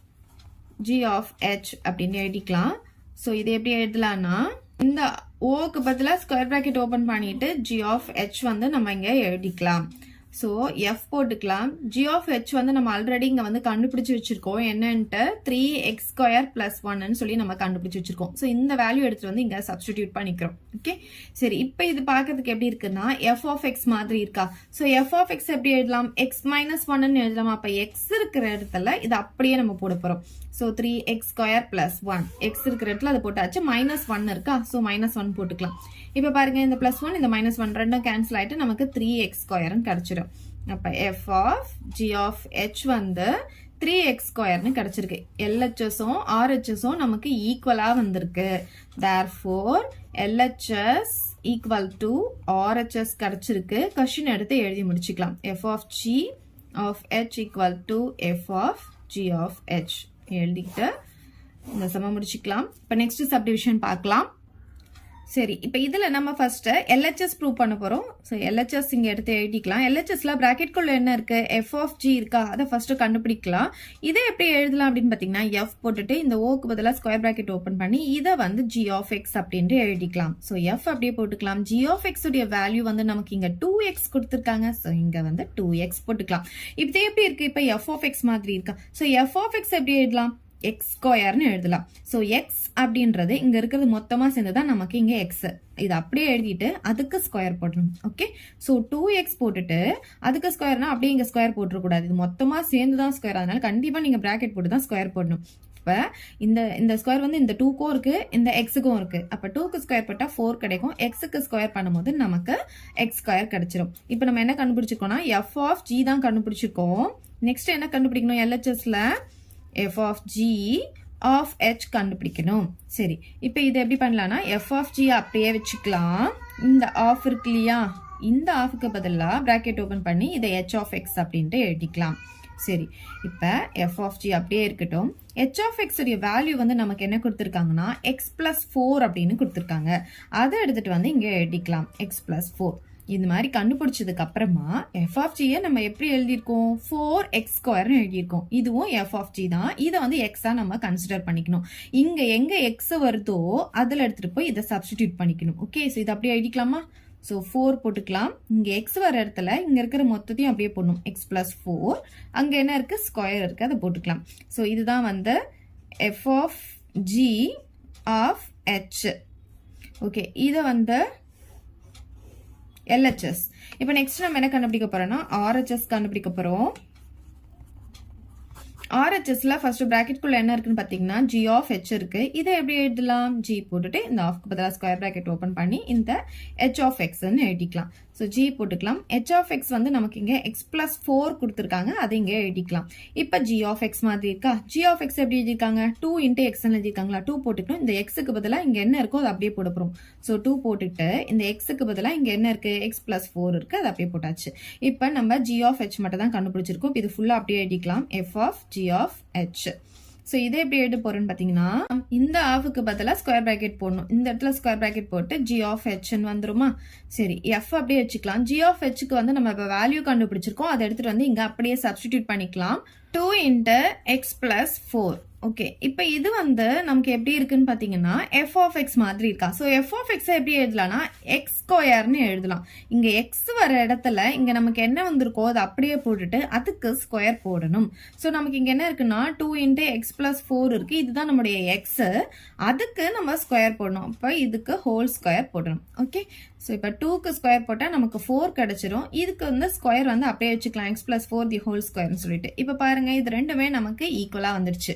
g of h அப்படின்னு எழுதிக்கலாம். சோ இது எப்படி எழுதலாம்னா இந்த ஓக்கு பதிலா ஸ்கொயர் பிராக்கெட் ஓபன் பண்ணிட்டு g ஆஃப் h வந்து நம்ம இங்க எழுதிக்கலாம். சோ f போட்டுக்கலாம். g ஆஃப் h வந்து நம்ம ஆல்ரெடி இங்க வந்து கண்டுபிடிச்சு வச்சிருக்கோம். என்னன்ட்டு 3x ஸ்கொயர் + 1 சொல்லி நம்ம கண்டுபிடிச்சு வச்சிருக்கோம். சோ இந்த வேல்யூ எடுத்துட்டு வந்து இங்க சப்ஸ்டிடியூட் பண்ணிக்கிறோம். ஓகே, சரி, இப்போ இது பார்க்கிறதுக்கு எப்படி இருக்குன்னா f ஆஃப் x மாதிரி இருக்கா? சோ f ஆஃப் x எப்படி எழுதலாம்? x - 1 எழுதலாம். அப்ப x இருக்கிற இடத்துல இது அப்படியே நம்ம போட போறோம். சோ 3x ஸ்கொயர் + 1, x இருக்கிற இடத்துல அதை போட்டாச்சு. -1 இருக்கா? சோ -1 போட்டுக்கலாம். இப்ப பாருங்க, இந்த +1 இந்த -1 ரெண்டும் கேன்சல் ஆயிட்டு நமக்கு 3x ஸ்கொயர்னு கிடைச்சிடும். அப்ப f of g of h வந்து 3x ஸ்கொயர்னு கிடைச்சிருக்கு. LHSம் RHSம் நமக்கு ஈக்குவலா வந்திருக்கு. therefore LHS equal to RHS கிடைச்சிருக்கு. क्वेश्चन எடுத்து எழுதி முடிச்சுக்கலாம். f of g of h equal to f of g of h எழுதிட்டு இந்த சம முடிச்சுக்கலாம். இப்ப நெக்ஸ்ட் சப்டிவிஷன் பார்க்கலாம். சரி, இப்போ இதுல நம்ம ஃபர்ஸ்ட் LHS ப்ரூவ் பண்ண போறோம். சோ LHS இங்க எடுத்து எழுதிக்கலாம். LHSல பிராக்கெட் குள்ள என்ன இருக்கு? f ஆஃப் g இருக்கா? அதை ஃபர்ஸ்ட் கண்டுபிடிக்கலாம். இதை எப்படி எழுதலாம் அப்படின்னு பாத்தீங்கன்னா f போட்டுட்டு இந்த ஓக்கு பதிலா ஸ்கொயர் பிராக்கெட் ஓபன் பண்ணி இதை வந்து g ஆஃப் x அப்படின்ட்டு எழுதிக்கலாம். சோ f அப்படியே போட்டுக்கலாம். g ஆஃப் x உடைய வேல்யூ வந்து நமக்கு இங்க 2x கொடுத்திருக்காங்க. சோ இங்க வந்து 2x போட்டுக்கலாம். இப்போ எப்படி இருக்கு? இப்போ f ஆஃப் x மாதிரி இருக்கா? சோ f ஆஃப் x எப்படி எழுதலாம்? x ஸ்கொயர்னு எழுதலாம். சோ x அப்படின்றது இங்க இருக்கிறது மொத்தமா சேர்ந்துதான் நமக்கு இங்க x. இது அப்படியே எழுதிட்டு அதுக்கு ஸ்கொயர் போடணும். ஓகே, சோ 2x போட்டுட்டு அதுக்கு ஸ்கொயர்னா அப்படியே இங்க ஸ்கொயர் போட்டுறக்கூடாது. இது மொத்தமா சேர்ந்துதான் ஸ்கொயர். அதனால கண்டிப்பா நீங்க பிராக்கெட் போட்டு தான் ஸ்கொயர் போடணும். இப்ப இந்த ஸ்கொயர் வந்து இந்த 2க்கும் இருக்கு, இந்த எக்ஸுக்கும் இருக்கு. அப்ப 2க்கு ஸ்கொயர் போட்டா 4 கிடைக்கும். எக்ஸுக்கு ஸ்கொயர் பண்ணும்போது நமக்கு x ஸ்கொயர் கிடைச்சிரும். இப்ப நம்ம என்ன கண்டுபிடிச்சிருக்கோம்னா f ஆஃப் g தான் கண்டுபிடிச்சிருக்கோம். நெக்ஸ்ட் என்ன கண்டுபிடிக்கணும்? LHSல f of g of h கண்டுபிடிக்கணும். சரி, இப்போ இது எப்படி பண்ணலாம்னா f ஆஃப் g அப்படியே வச்சுக்கலாம். இந்த ஆஃப் இருக்கு இல்லையா, இந்த ஆஃப்க்கு பதிலா பிராக்கெட் ஓபன் பண்ணி இதை h ஆஃப் x அப்படின்ட்டு எழுதிக்கலாம். சரி, இப்போ f ஆஃப் g அப்படியே இருக்கட்டும். h ஆஃப் x உடைய வேல்யூ வந்து நமக்கு என்ன கொடுத்திருக்காங்கன்னா x + 4 அப்படின்னு கொடுத்திருக்காங்க. அதை எடுத்துட்டு வந்து இங்க எழுதிக்கலாம். x + 4. இந்த மாதிரி கண்டுபிடிச்சதுக்கு அப்புறமா எஃப் ஆஃப் ஜியை நம்ம எப்படி எழுதியிருக்கோம் 4x² எழுதியிருக்கோம். இதுவும் எஃப் ஆஃப் ஜி தான். இதை வந்து எக்ஸா நம்ம கன்சிடர் பண்ணிக்கணும். இங்க எங்க எக்ஸ் வருதோ அதுல எடுத்துட்டு போய் இதை சப்ஸ்டிடியூட் பண்ணிக்கணும். ஓகே, ஸோ இதை அப்படியே எழுதிக்கலாமா? ஸோ 4 போட்டுக்கலாம். இங்க எக்ஸ் வர இடத்துல இங்க இருக்கிற மொத்தத்தையும் அப்படியே போடணும். எக்ஸ் பிளஸ் 4, அங்க என்ன இருக்கு, ஸ்கொயர் இருக்கு, அதை போட்டுக்கலாம். ஸோ இதுதான் வந்து f of g of h. Okay, இதை வந்து LHS. இப்போ நெக்ஸ்ட் நம்ம என்ன கண்டுபிடிக்க போறோம்னா RHS கண்டுபிடிக்க போறோம். RHSல ஃபர்ஸ்ட் பிராக்கெட்குள்ள என்ன இருக்குன்னு பாத்தீங்கன்னா g ஆஃப் h இருக்கு. இதை எப்படி எழுதலாம்? g போட்டுட்டு இந்த ஆஃப்க்கு பதிலா ஸ்கொயர் பிராக்கெட் ஓபன் பண்ணி இந்த h ஆஃப் x ன்னு எழுதிக்கலாம். ஸோ g போட்டுக்கலாம். h ஆஃப் x வந்து நமக்கு இங்க x பிளஸ் 4 கொடுத்துருக்காங்க, அதை இங்க எழுதிக்கலாம். இப்போ g ஆஃப் x மாதிரி இருக்கா? g ஆஃப் x எப்படி எழுதிருக்காங்க? 2 இன்டூ x எழுதிருக்காங்களா? 2 போட்டுக்கணும். இந்த xக்கு பதிலா இங்க என்ன இருக்கோ அதை அப்படியே போட போறோம். ஸோ 2 போட்டுட்டு இந்த xக்கு பதிலா இங்க என்ன இருக்கு, x பிளஸ் 4 இருக்கு, அதை அப்படியே போட்டாச்சு. இப்போ நம்ம g ஆஃப் h மட்டும் தான் கண்டுபிடிச்சிருக்கோம். இது ஃபுல்லா அப்படியே எழுதிக்கலாம். f of g of h. So இதை எப்படி எழுத போறோம்னு பாத்தீங்கன்னா இந்த ஆஃபுக்கு பதிலா ஸ்கொயர் பிராக்கெட் போடணும். இந்த இடத்துல ஸ்கொயர் பிராக்கெட் போட்டு g ஆஃப் h வந்துருமா? சரி, f அப்படியே வச்சுக்கலாம். g ஆஃப் hக்கு வந்து நம்ம இப்போ வேல்யூ கண்டுபிடிச்சிருக்கோம், அதை எடுத்துட்டு வந்து இங்க அப்படியே சப்ஸ்டிடியூட் பண்ணிக்கலாம். 2 இன்ட்டு எக்ஸ் பிளஸ் 4. ஓகே, இப்போ இது வந்து நமக்கு எப்படி இருக்குன்னு பாத்தீங்கன்னா எஃப் ஆஃப் எக்ஸ் மாதிரி இருக்கா? ஸோ எஃப் ஆஃப் எக்ஸ் எப்படி எழுதலாம்னா எக்ஸ் ஸ்கொயர்னு எழுதலாம். இங்க எக்ஸ் வர இடத்துல இங்க நமக்கு என்ன வந்திருக்கோ அதை அப்படியே போட்டுட்டு அதுக்கு ஸ்கொயர் போடணும். ஸோ நமக்கு இங்க என்ன இருக்குன்னா 2 இன்ட்டு எக்ஸ் பிளஸ் 4 இருக்கு, இதுதான் நம்முடைய எக்ஸ். அதுக்கு நம்ம ஸ்கொயர் போடணும். அப்போ இதுக்கு ஹோல் ஸ்கொயர் போடணும். ஓகே, ஸோ இப்போ 2க்கு ஸ்கொயர் போட்டால் நமக்கு 4 கிடைச்சிரும். இதுக்கு வந்து ஸ்கொயர் வந்து அப்படியே வச்சுக்கலாம், எக்ஸ் பிளஸ் 4 தி ஹோல் ஸ்கொயர்னு சொல்லிட்டு. இப்போ பாருங்க, இது ரெண்டுமே நமக்கு ஈக்குவலா வந்துருச்சு.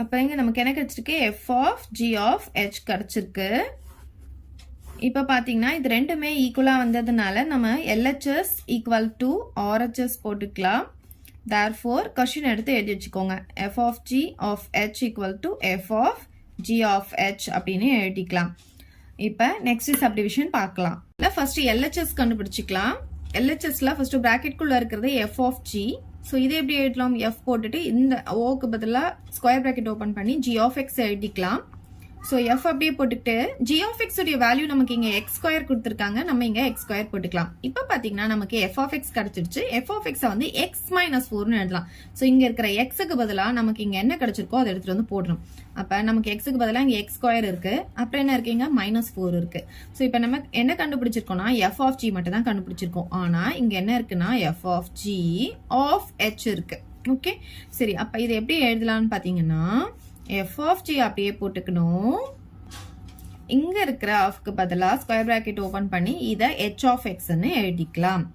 அப்ப இங்க நமக்கு என்ன கிடைச்சிருக்கு, f of g of h கிடைச்சிருக்கு. இப்ப பாத்தீங்கன்னா இது ரெண்டுமே ஈக்குவலா வந்ததுனால நம்ம LHS ஈக்குவல் டு RHS போட்டுக்கலாம். therefore கொஸ்டின் எடுத்து எழுதி வச்சுக்கோங்க. f of g of h equal to f of g of h அப்படின்னு எழுதிக்கலாம். இப்ப நெக்ஸ்ட் சப்டிவிஷன் பார்க்கலாம். ஃபர்ஸ்ட் LHS கண்டுபிடிச்சிக்கலாம். LHSல ஃபர்ஸ்ட் பிராக்கெட் குள்ள இருக்கிறது f of g. ஸோ இதை எப்படி எழுதலாம்? f போட்டுட்டு இந்த ஓக்கு பதிலாக ஸ்கொயர் பிராக்கெட் ஓப்பன் பண்ணி g of x எழுதிக்கலாம். ஸோ f அப்படியே போட்டுட்டு g of x உடைய வேல்யூ நமக்கு இங்கே x ஸ்கொயர் கொடுத்துருக்காங்க, நம்ம இங்கே x ஸ்கொயர் போட்டுக்கலாம். இப்போ பார்த்தீங்கன்னா நமக்கு f of x கிடைச்சிருச்சு. f of x வந்து x மைனஸ் 4னு எழுதலாம். ஸோ இங்கே இருக்கிற xக்கு பதிலாக நமக்கு இங்கே என்ன கிடைச்சிருக்கோ அதை எடுத்துட்டு வந்து போடணும். அப்போ நமக்கு xக்கு பதிலாக இங்கே x ஸ்கொயர் இருக்கு, அப்புறம் என்ன இருக்கு, இங்கே -4 இருக்கு. ஸோ இப்போ நம்ம என்ன கண்டுபிடிச்சிருக்கோம்னா f of g மட்டும் தான் கண்டுபிடிச்சிருக்கோம். ஆனால் இங்கே என்ன இருக்குன்னா f of g of h இருக்கு. ஓகே, சரி, அப்போ இதை எப்படி எழுதலாம்னு பார்த்தீங்கன்னா f of g அப்படியே போட்டுக்கணும். இங்க இருக்கிற ஆஃப்க்கு பதிலா ஸ்கொயர் பிராக்கெட் ஓபன் பண்ணி இதை h of x ன்னு எழுதிக்கலாம்.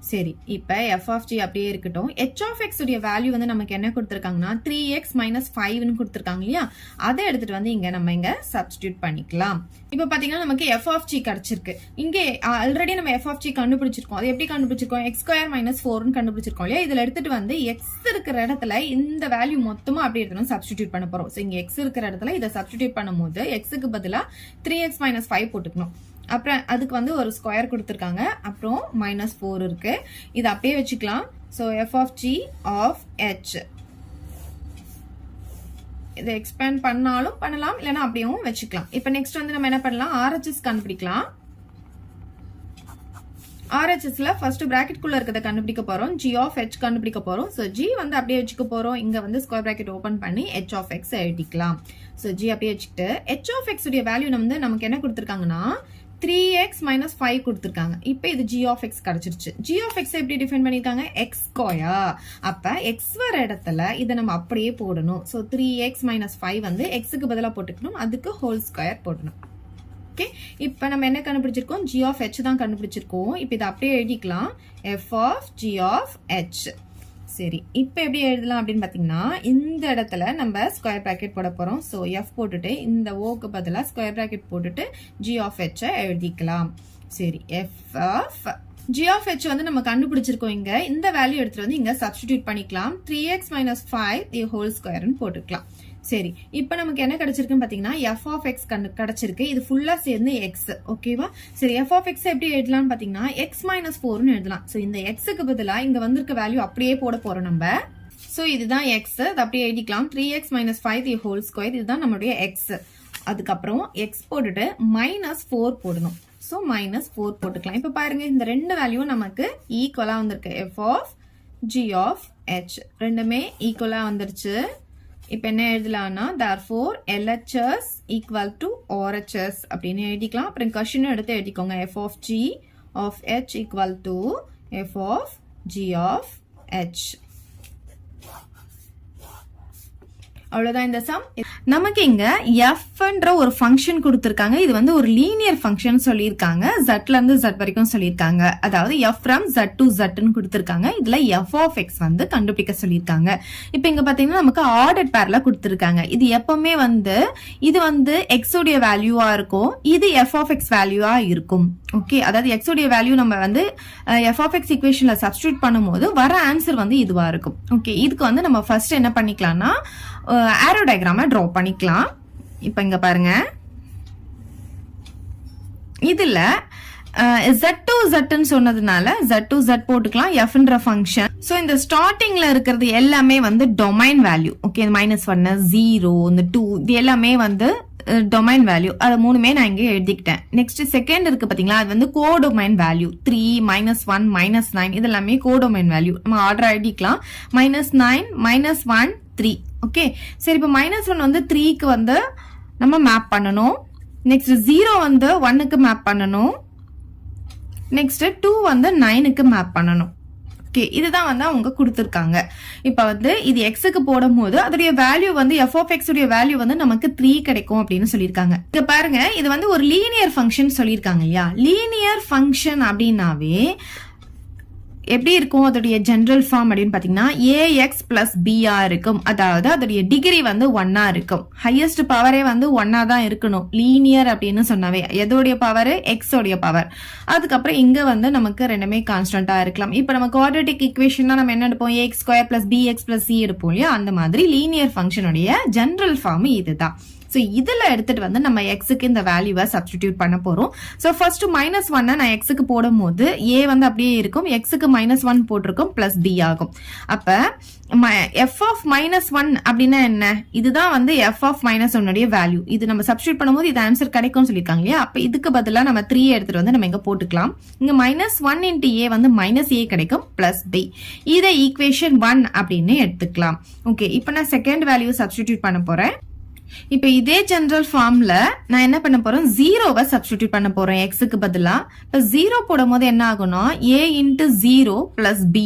சரி, இப்ப f of g அப்படியே இருக்கட்டும். h of x உடைய வேல்யூ வந்து நமக்கு என்ன கொடுத்திருக்காங்கன்னா 3x minus 5 ன்னு கொடுத்திருக்காங்க இல்லையா? அதை எடுத்துட்டு வந்து இங்க நம்ம இங்க சப்ஸ்டிடியூட் பண்ணிக்கலாம். இப்ப பாத்தீங்கன்னா நமக்கு f of g கிடைச்சிருக்கு. இங்க ஆல்ரெடி நம்ம f of g கண்டுபிடிச்சிருக்கோம். அது எப்படி கண்டுபிடிச்சிருக்கோம்? x ஸ்கொயர் மைனஸ் 4 ன்னு கண்டுபிடிச்சிருக்கோம் இல்லையா? இதுல எடுத்துட்டு வந்து x இருக்கிற இடத்துல இந்த வேல்யூ மொத்தமா அப்படியே எடுத்து சப்ஸ்டிடியூட் பண்ண போறோம். சோ இங்க x இருக்கிற இடத்துல இதை சப்ஸ்டிடியூட் பண்ணும்போது x-க்கு பதிலா 3x minus 5 போட்டுக்கணும். அப்புறம் அதுக்கு வந்து ஒரு ஸ்கொயர் கொடுத்துருக்காங்க, அப்புறம் -4 இருக்கு. இது அப்படியே வச்சுக்கலாம். So f of g of h இதை எக்ஸ்பேண்ட் பண்ணாலும் பண்ணலாம், இல்லைன்னா அப்படியும் வச்சுக்கலாம். இப்போ நெக்ஸ்ட் வந்து நம்ம என்ன பண்ணலாம், RHS கண்டுபிடிக்கலாம். RHSல ஃபர்ஸ்ட் பிராக்கெட் குள்ள இருக்கிறத கண்டுபிடிக்க போறோம். g of h கண்டுபிடிக்க போறோம். சோ g வந்து அப்படியே வச்சுக்க போறோம். இங்க வந்து ஸ்கொயர் பிராக்கெட் ஓபன் பண்ணி h of x எழுதிக்கலாம். சோ g அப்படியே வச்சுக்கிட்டு h of x உடைய வேல்யூ வந்து நமக்கு என்ன கொடுத்திருக்காங்கன்னா 3x minus 5 கொடுத்திருக்காங்க. இப்போ இது g of x கிடைச்சிருச்சு. g of x எப்படி டிஃபைன் பண்ணிருக்காங்க, x ஸ்கொயர். அப்ப x வர இடத்துல இதை நம்ம அப்படியே போடணும். சோ 3x minus 5 வந்து xக்கு பதிலா போட்டுக்கணும், அதுக்கு ஹோல் ஸ்கொயர் போடணும். ஓகே, இப்போ நம்ம என்ன கண்டுபிடிச்சிருக்கோம், g of h தான் கண்டுபிடிச்சிருக்கோம். இப்போ இதை அப்படியே எழுதிக்கலாம், f of g of h. சரி, இப்போ எப்படி எழுதலாம் அப்படின்னு பாத்தீங்கன்னா இந்த இடத்துல நம்ம ஸ்கொயர் பிராக்கெட் போட போறோம். சோ f போட்டுட்டு இந்த ஓக்கு பதிலா ஸ்கொயர் பிராக்கெட் போட்டுட்டு g of h எழுதிக்கலாம். சரி, f of g of h வந்து நம்ம கண்டுபிடிச்சிருக்கோம். இங்க இந்த வேல்யூ எடுத்துட்டு வந்து இங்க சப்ஸ்டிடியூட் பண்ணிக்கலாம். 3x minus 5 the whole square ன்னு போட்டுக்கலாம். சரி, இப்போ நமக்கு என்ன கிடைச்சிருக்குன்னு பாத்தீங்கன்னா f of x கிடைச்சிருக்கு. இது ஃபுல்லா சேர்ந்து x. ஓகேவா? சரி, f of x எப்படி எழுதலாம்னு பாத்தீங்கன்னா x minus 4 ன்னு எழுதலாம். சோ இந்த x-க்கு பதிலா இங்க வந்திருக்க வேல்யூ அப்படியே போட போறோம் நம்ம. சோ இதுதான் x, அது அப்படியே எழுதிக்கலாம். 3x minus 5 the whole square, இதுதான் நம்மளுடைய x. அதுக்கப்புறம் x போட்டுட்டு -4 போடணும். ஸோ -4 போட்டுக்கலாம். இப்போ பாருங்க இந்த ரெண்டு வேல்யூவும் நமக்கு ஈக்குவலாக வந்திருக்கு. f of g of h ரெண்டுமே ஈக்குவலாக வந்துருச்சு. இப்போ என்ன எழுதலாம்னா therefore LHS equal to RHS அப்படின்னு எழுதிக்கலாம். அப்புறம் கொஸ்டினும் எடுத்து எழுதிக்கோங்க. f of g of h equal to f of g of h. அவ்வளவுதான் இந்த சம். நமக்கு இங்க fன்ற ஒரு ஃபங்க்ஷன் கொடுத்திருக்காங்க. இது வந்து ஒரு லீனியர் ஃபங்க்ஷன் சொல்லியிருக்காங்க. zல இருந்து z வரைக்கும் சொல்லியிருக்காங்க. அதாவது f from z to zன்னு கொடுத்திருக்காங்க. இதுல f of x வந்து கண்டுபிடிக்க சொல்லியிருக்காங்க. இப்போ இங்க பாத்தீங்கன்னா நமக்கு ஆர்டர் பேர்ல கொடுத்திருக்காங்க. இது எப்பவுமே வந்து இது வந்து x உடைய வேல்யூவா இருக்கும், இது f of x வேல்யூவா இருக்கும். ஓகே, அதாவது x உடைய வேல்யூ நம்ம வந்து f of x ஈக்குவேஷன்ல சப்ஸ்டிட்யூட் பண்ணும்போது வர ஆன்சர் வந்து இதுவா இருக்கும். ஓகே, இதுக்கு வந்து நம்ம ஃபர்ஸ்ட் என்ன பண்ணிக்கலாம்னா ஆரோ டயக்ராமை டிரா பண்ணிக்கலாம். இப்போ இங்க பாருங்க, இதுல z to z சொன்னதுனால z to z போட்டுக்கலாம். fன்ற ஃபங்க்ஷன். சோ இந்த ஸ்டார்டிங்ல இருக்கிறது எல்லாமே வந்து டொமைன் வேல்யூ. ஓகே, -1 0 இந்த 2 இது எல்லாமே வந்து டொமைன் வேல்யூ. அது மூணுமே நான் இங்க எழுதிக்கிட்டேன். நெக்ஸ்ட் செகண்ட் இருக்கு பாத்தீங்களா, அது வந்து கோடொமைன் வேல்யூ 3 -1 -9 இது எல்லாமே கோடொமைன் வேல்யூ. நம்ம ஆர்டர் எழுதிக்கலாம். -9 -1 3. ஓகே, சரி. இப்போ -1 வந்து 3க்கு வந்து நம்ம மேப் பண்ணணும். நெக்ஸ்ட் 0 வந்து 1க்கு மேப் பண்ணணும். நெக்ஸ்ட் 2 வந்து 9க்கு மேப் பண்ணணும். ஓகே, இதுதான் வந்து அவங்க கொடுத்திருக்காங்க. இப்ப வந்து இது எக்ஸுக்கு போடும் போது அதோடைய வேல்யூ வந்து f of x உடைய வேல்யூ வந்து நமக்கு 3 கிடைக்கும் அப்படின்னு சொல்லியிருக்காங்க. இங்க பாருங்க, இது வந்து ஒரு லீனியர் ஃபங்க்ஷன் சொல்லியிருக்காங்க இல்லையா. லீனியர் ஃபங்க்ஷன் அப்படின்னாவே எப்படி இருக்கும், அதோடைய ஜெனரல் ஃபார்ம் அப்படின்னு பாத்தீங்கன்னா ax plus b இருக்கும். அதாவது அதோடைய டிகிரி வந்து 1 இருக்கும். ஹையஸ்ட் பவரே வந்து 1 தான் இருக்கணும் லீனியர் அப்படின்னு சொன்னாவே. எதோடைய பவர், x உடைய பவர். அதுக்கப்புறம் இங்க வந்து நமக்கு ரெண்டுமே கான்ஸ்டன்டா இருக்கலாம். இப்ப நம்ம குவாட்ரேட்டிக் ஈக்குவேஷன்னா நம்ம என்ன எடுப்போம், ax² plus bx plus c எடுப்போம் இல்லையா. அந்த மாதிரி லீனியர் ஃபங்க்ஷனுடைய ஜெனரல் ஃபார்ம் இதுதான். சோ இதுல எடுத்துட்டு வந்து நம்ம எக்ஸுக்கு இந்த வேல்யூவை சப்ஸ்டிடியூட் பண்ண போறோம். சோ ஃபர்ஸ்ட் -1 நான் எக்ஸுக்கு போடும் போது a வந்து அப்படியே இருக்கும், எக்ஸுக்கு -1 போட்டிருக்கும் பிளஸ் b ஆகும். அப்ப f of -1 அப்படின்னா என்ன, இதுதான் வந்து f of -1 உடைய வேல்யூ. இது நம்ம சப்ஸ்டிடியூட் பண்ணும்போது இது ஆன்சர் கிடைக்கும்னு சொல்லியிருக்காங்க இல்லையா. அப்ப இதுக்கு பதிலா நம்ம 3 எடுத்துட்டு வந்து நம்ம இங்க போட்டுக்கலாம். இங்க -1 into a வந்து -a கிடைக்கும் பிளஸ் b. இதை ஈக்குவேஷன் 1 அப்படின்னு எடுத்துக்கலாம். ஓகே, இப்போ நான் செகண்ட் வேல்யூ சப்ஸ்டிடியூட் பண்ண போறேன். இப்ப இதே ஜெனரல் ஃபார்ம்ல நான் என்ன பண்ண போறேன், 0வை சப்ஸ்டிடியூட் பண்ண போறேன் எக்ஸுக்கு பதிலா. இப்ப 0 போடும் போது என்ன ஆகும்னா a into 0 plus b.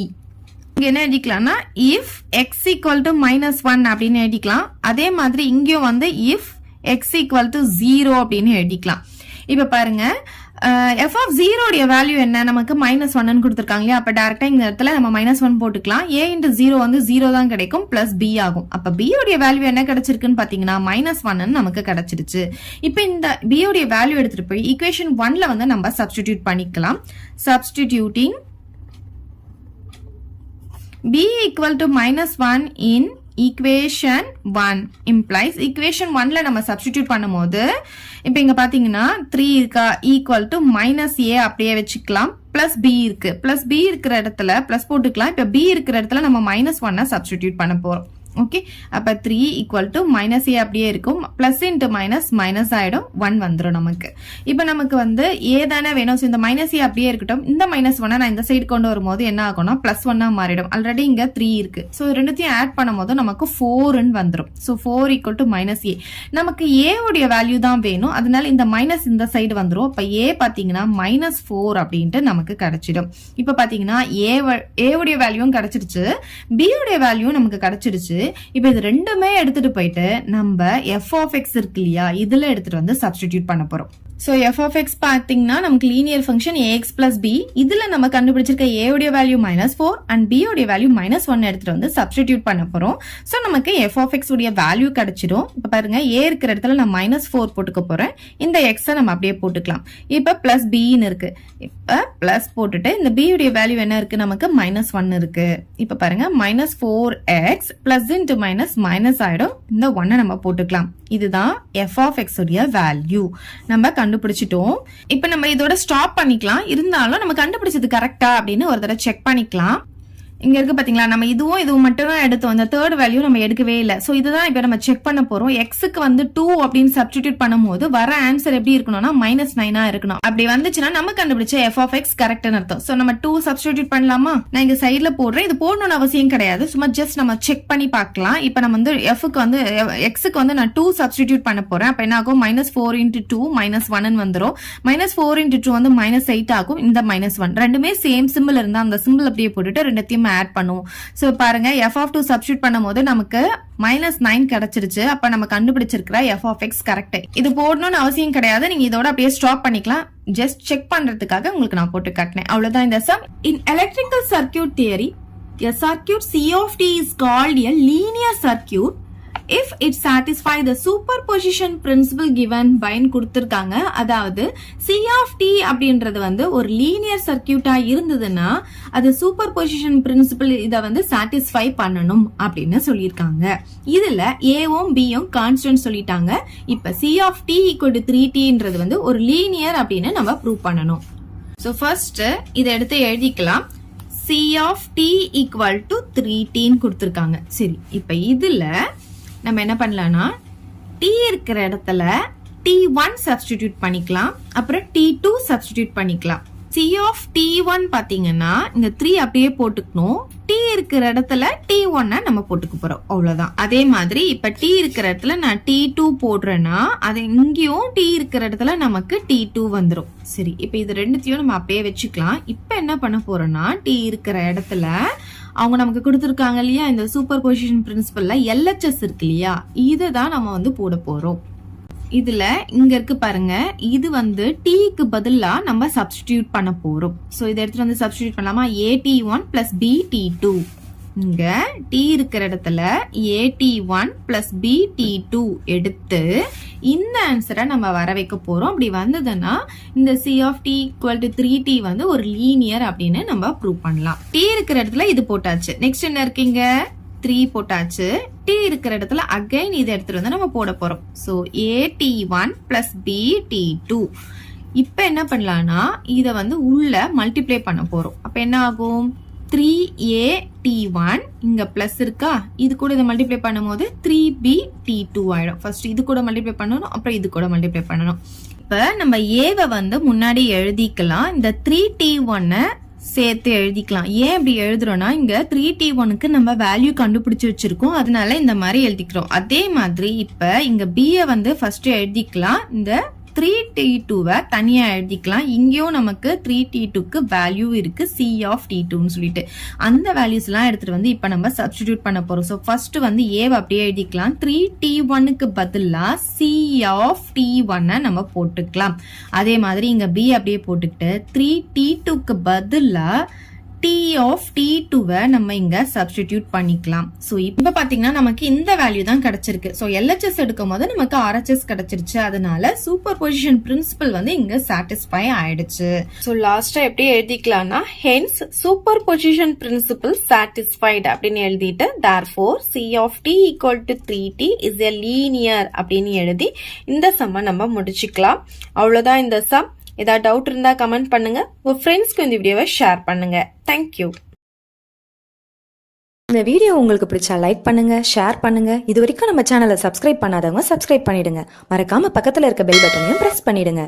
இங்க என்ன எழுதிக்கலாம்னா if x equal to -1 அப்படின்னு எழுதிக்கலாம். அதே மாதிரி இங்கேயும் வந்து if x equal to 0 அப்படின்னு எழுதிக்கலாம். இப்ப பாருங்க, f of 0 உடைய வேல்யூ என்ன, நமக்கு -1 கொடுத்திருக்காங்க இல்லையா. அப்ப டைரக்டா இந்த இடத்துல நம்ம -1 போட்டுக்கலாம். a into 0 வந்து 0 தான் கிடைக்கும் பிளஸ் b ஆகும். அப்ப b உடைய வேல்யூ என்ன கிடைச்சிருக்குன்னு பாத்தீங்கன்னா -1 நமக்கு கிடைச்சிருச்சு. இப்ப இந்த b உடைய வேல்யூ எடுத்துட்டு போய் ஈக்குவேஷன் 1ல வந்து நம்ம சப்ஸ்டிடியூட் பண்ணிக்கலாம். Substituting b equal to -1 in equation 1 implies equation 1ல நம்ம சப்ஸ்டிடியூட் பண்ணும்போது இப்போ இங்க பாத்தீங்கன்னா 3 இருக்கா, ஈக்குவல் டு -a அப்படியே வச்சுக்கலாம். பிளஸ் b இருக்கு, பிளஸ் b இருக்கிற இடத்துல பிளஸ் போட்டுக்கலாம். இப்ப b இருக்கிற இடத்துல நம்ம -1 சப்ஸ்டிடியூட் பண்ண போறோம். ஓகே, அப்ப 3 ஈக்குவல் டு -a அப்படியே இருக்கும். பிளஸ் இன்டு மைனஸ் ஆயிடும், 1 வந்துடும் நமக்கு. இப்ப நமக்கு வந்து a தானே வேணும். இந்த -a அப்படியே இருக்கட்டும். இந்த -1 நான் இந்த சைடு கொண்டு வரும்போது என்ன ஆகும்னா +1 மாறிடும். ஆல்ரெடி இங்க 3 இருக்கு. சோ ரெண்டுத்தையும் ஆட் பண்ணும்போது நமக்கு 4 வந்துடும். So 4 equal to -a. நமக்கு a உடைய வேல்யூ தான் வேணும், அதனால இந்த மைனஸ் இந்த சைடு வந்துடும். அப்ப a பாத்தீங்கன்னா -4 அப்படின்ட்டு நமக்கு கிடைச்சிடும். இப்ப பாத்தீங்கன்னா a உடைய வேல்யூவும் கிடைச்சிருச்சு, b உடைய வேல்யூவும் நமக்கு கிடைச்சிருச்சு. இப்ப இது ரெண்டுமே எடுத்துட்டு போயிட்டு நம்ம f of x இருக்கு இல்லையா, இதுல எடுத்துட்டு வந்து சப்ஸ்டிடியூட் பண்ண போறோம். சோ f of x பாத்தீங்கன்னா நமக்கு linear function ax plus b. இதுல நம்ம கண்டுபிடிச்சிருக்க a உடைய வேல்யூ -4 and b உடைய வேல்யூ -1 எடுத்துட்டு வந்து சப்ஸ்டிடியூட் பண்ண போறோம். சோ நமக்கு f of x உடைய வேல்யூ கிடைச்சிடும். இப்ப பாருங்க, a இருக்கிற இடத்துல நான் -4 போட்டுக்க போறேன். இந்த x நம்ம அப்படியே போட்டுக்கலாம். இப்ப பிளஸ் b ன்னு இருக்கு. இப்ப பிளஸ் போட்டுட்டு இந்த b உடைய வேல்யூ என்ன இருக்கு, நமக்கு -1 இருக்கு. இப்ப பாருங்க, -4x பிளஸ் இன்டு மைனஸ் ஆயிடும். இந்த 1 நம்ம போட்டுக்கலாம். இதுதான் f of x உடைய வேல்யூ நம்ம கண்டுபிடிச்சிட்டோம். இப்ப நம்ம இதோட ஸ்டாப் பண்ணிக்கலாம். இருந்தாலும் நம்ம கண்டுபிடிச்சது கரெக்டா அப்படின்னு ஒரு தடவை செக் பண்ணிக்கலாம். இங்க இருக்கு பாத்தீங்களா, நம்ம இதுவும் மட்டும் தான் எடுத்தோம். இந்த தேர்ட் வேல்யூ நம்ம எடுக்கவே இல்லை. சோ இதுதான் இப்ப நம்ம செக் பண்ண போறோம். எக்ஸுக்கு வந்து 2 அப்படின்னு சப்ஸ்டிடியூட் பண்ணும்போது வர ஆன்சர் எப்படி இருக்கணும்னா -9 இருக்கணும். அப்படி வந்துச்சுன்னா நம்ம கண்டுபிடிச்ச f of x கரெக்ட்னு அர்த்தம். சோ நம்ம 2 சப்ஸ்டிடியூட் பண்ணலாமா? நான் இங்க சைடுல போடுறேன். இது போடணும்னு அவசியம் கிடையாது, சும்மா ஜஸ்ட் நம்ம செக் பண்ணி பார்க்கலாம். இப்ப நம்ம வந்து எக்ஸுக்கு வந்து நான் 2 சப்ஸ்டிடியூட் பண்ண போறேன். அப்ப என்ன ஆகும்? -4 × 2 -1 வந்துரும். -4 × 2 வந்து -8 ஆகும். இந்த -1 ரெண்டுமே சேம் சிம்பிள் இருந்தா அந்த சிம்பிள் அப்படியே போட்டுட்டு ரெண்டுத்தையும் ஆட் பண்ணுவோம். சோ பாருங்க, f of 2 சப்ஸ்டிடியூட் பண்ணும்போது நமக்கு -9 கிடைச்சிருச்சு. அப்ப நம்ம கண்டுபிடிச்சிருக்கிற f of x கரெக்ட். இது போடணும்னு அவசியம் கிடையாது, நீங்க இதோட அப்படியே ஸ்டாப் பண்ணிக்கலாம். ஜஸ்ட் செக் பண்றதுக்காக உங்களுக்கு நான் போட்டு காட்டினேன், அவ்வளவுதான் இந்த sum. In electrical circuit theory, a circuit C of t is called a linear circuit if it satisfy the superposition principle given by கொடுத்திருக்காங்க. அதாவது C of t அப்படின்றது வந்து ஒரு லீனியர் சர்க்கியூட்டா இருந்ததுன்னா அது சூப்பர்பொசிஷன் பிரின்சிபல் இத வந்து சாட்டிஸ்ஃபை பண்ணணும் அப்படின்னு சொல்லியிருக்காங்க. இதுல ஏவும் பியும் கான்ஸ்டன்ட் சொல்லிட்டாங்க. இப்ப C of t = 3tன்றது வந்து ஒரு லீனியர் அப்படின்னு நம்ம ப்ரூவ் பண்ணணும். சோ ஃபர்ஸ்ட் இத எடுத்து எழுதிக்கலாம். C of t = 3t கொடுத்திருக்காங்க. சரி, இப்ப இதுல நம்ம என்ன பண்ணலாம்னா t இருக்கிற இடத்துல t1 சப்ஸ்டிடியூட் பண்ணிக்கலாம், அப்புறம் t2 சப்ஸ்டிடியூட் பண்ணிக்கலாம். C of t1 பாத்தீங்கன்னா இந்த 3 அப்படியே போட்டுக்கணும். t இருக்கிற இடத்துல t1 நம்ம போட்டுக்க போறோம், அவ்வளவுதான். அதே மாதிரி இப்ப t இருக்கிற இடத்துல நான் t2 போடுறேன்னா அது இங்கேயும் t இருக்கிற இடத்துல நமக்கு t2 வந்துரும். சரி, இப்ப இது ரெண்டுத்தையும் நம்ம அப்படியே வச்சுக்கலாம். இப்ப என்ன பண்ண போறோம்னா t இருக்கிற இடத்துல அவங்க நமக்கு கொடுத்துருக்காங்க இல்லையா, இந்த சூப்பர் பொசிஷன் பிரின்சிபல்ல LHS இருக்கு இல்லையா, இதுதான் நம்ம வந்து போட போறோம். இதுல இங்க இருக்கு பாருங்க, இது வந்து t-க்கு பதிலா நம்ம சப்ஸ்டிடியூட் பண்ண போறோம். சோ இதை எடுத்துட்டு வந்து சப்ஸ்டிடியூட் பண்ணலாமா? AT1 + BT2. இங்க t இருக்கிற இடத்துல AT1 + BT2 எடுத்து இந்த ஆன்சரை நம்ம வர வைக்க போறோம். அப்படி வந்ததுன்னா இந்த C of t = 3t வந்து ஒரு லீனியர் அப்படின்னு நம்ம ப்ரூவ் பண்ணலாம். t இருக்கிற இடத்துல இது போட்டாச்சு. நெக்ஸ்ட் என்ன இருக்கீங்க? 3 போட்டாச்சு. t இருக்கிற இடத்துல அகைன் இதை எடுத்துட்டு வந்து நம்ம போட போறோம். So AT1 + BT2. இப்ப என்ன பண்ணலாம்னா இத வந்து உள்ள மல்டிப்ளை பண்ண போறோம். அப்ப என்ன ஆகும்? 3AT1 இங்க பிளஸ் இருக்கா, இது கூட இதை மல்டிப்ளை பண்ணும்போது 3BT2 ஆயிடும். ஃபர்ஸ்ட் இது கூட மல்டிப்ளை பண்ணணும், அப்புறம் இது கூட மல்டிப்ளை பண்ணணும். இப்ப நம்ம ஏவை வந்து முன்னாடி எழுதிக்கலாம், இந்த 3T1 சேர்த்து எழுதிக்கலாம். ஏன் இப்படி எழுதுறோம்னா இங்க 3T1க்கு நம்ம வேல்யூ கண்டுபிடிச்சு வச்சிருக்கோம், அதனால இந்த மாதிரி எழுதிக்கிறோம். அதே மாதிரி இப்ப இங்க B வந்து ஃபர்ஸ்ட் எழுதிக்கலாம், இந்த 3T2 தனியா எழுதிக்கலாம். இங்கேயும் நமக்கு 3T2க்கு வேல்யூ இருக்கு C of T2ன்னு சொல்லிட்டு அந்த வேல்யூஸ் எல்லாம் எடுத்துட்டு வந்து இப்ப நம்ம சப்ஸ்டிடியூட் பண்ண போறோம். சோ ஃபர்ஸ்ட் வந்து A அப்படியே எழுதிக்கலாம். 3T1க்கு பதிலா C of T1 நம்ம போட்டுக்கலாம். அதே மாதிரி இங்க B அப்படியே போட்டுக்கிட்டு 3T2க்கு பதிலா T of T2 நம்ம இங்க சப்ஸ்டிடியூட் பண்ணிக்கலாம். சோ இப்ப பாத்தீங்கன்னா நமக்கு இந்த வேல்யூ தான் கிடைச்சிருக்கு. சோ LHS எடுக்கும் போது நமக்கு RHS கிடைச்சிருச்சு. அதனால சூப்பர் பொசிஷன் பிரின்சிபல் வந்து இங்க சாட்டிஸ்ஃபை ஆயிடுச்சு. சோ லாஸ்டா எப்படி எழுதிக்கலாம்னா hence superposition principle satisfied அப்படின்னு எழுதிட்டு therefore C of t = 3t is a linear அப்படின்னு எழுதி இந்த சம்ம நம்ம முடிச்சுக்கலாம். அவ்வளவுதான் இந்த சம். ஏதாவது டவுட் இருந்தா கமெண்ட் பண்ணுங்க. உங்க ஃப்ரெண்ட்ஸ்க்கு இந்த வீடியோவை ஷேர் பண்ணுங்க. தேங்க்யூ. இந்த வீடியோ உங்களுக்கு பிடிச்சா லைக் பண்ணுங்க, ஷேர் பண்ணுங்க. இது வரைக்கும் நம்ம சேனலை சப்ஸ்கிரைப் பண்ணாதவங்க சப்ஸ்கிரைப் பண்ணிடுங்க. மறக்காம பக்கத்துல இருக்க பெல் பட்டனையும் பிரஸ் பண்ணிடுங்க.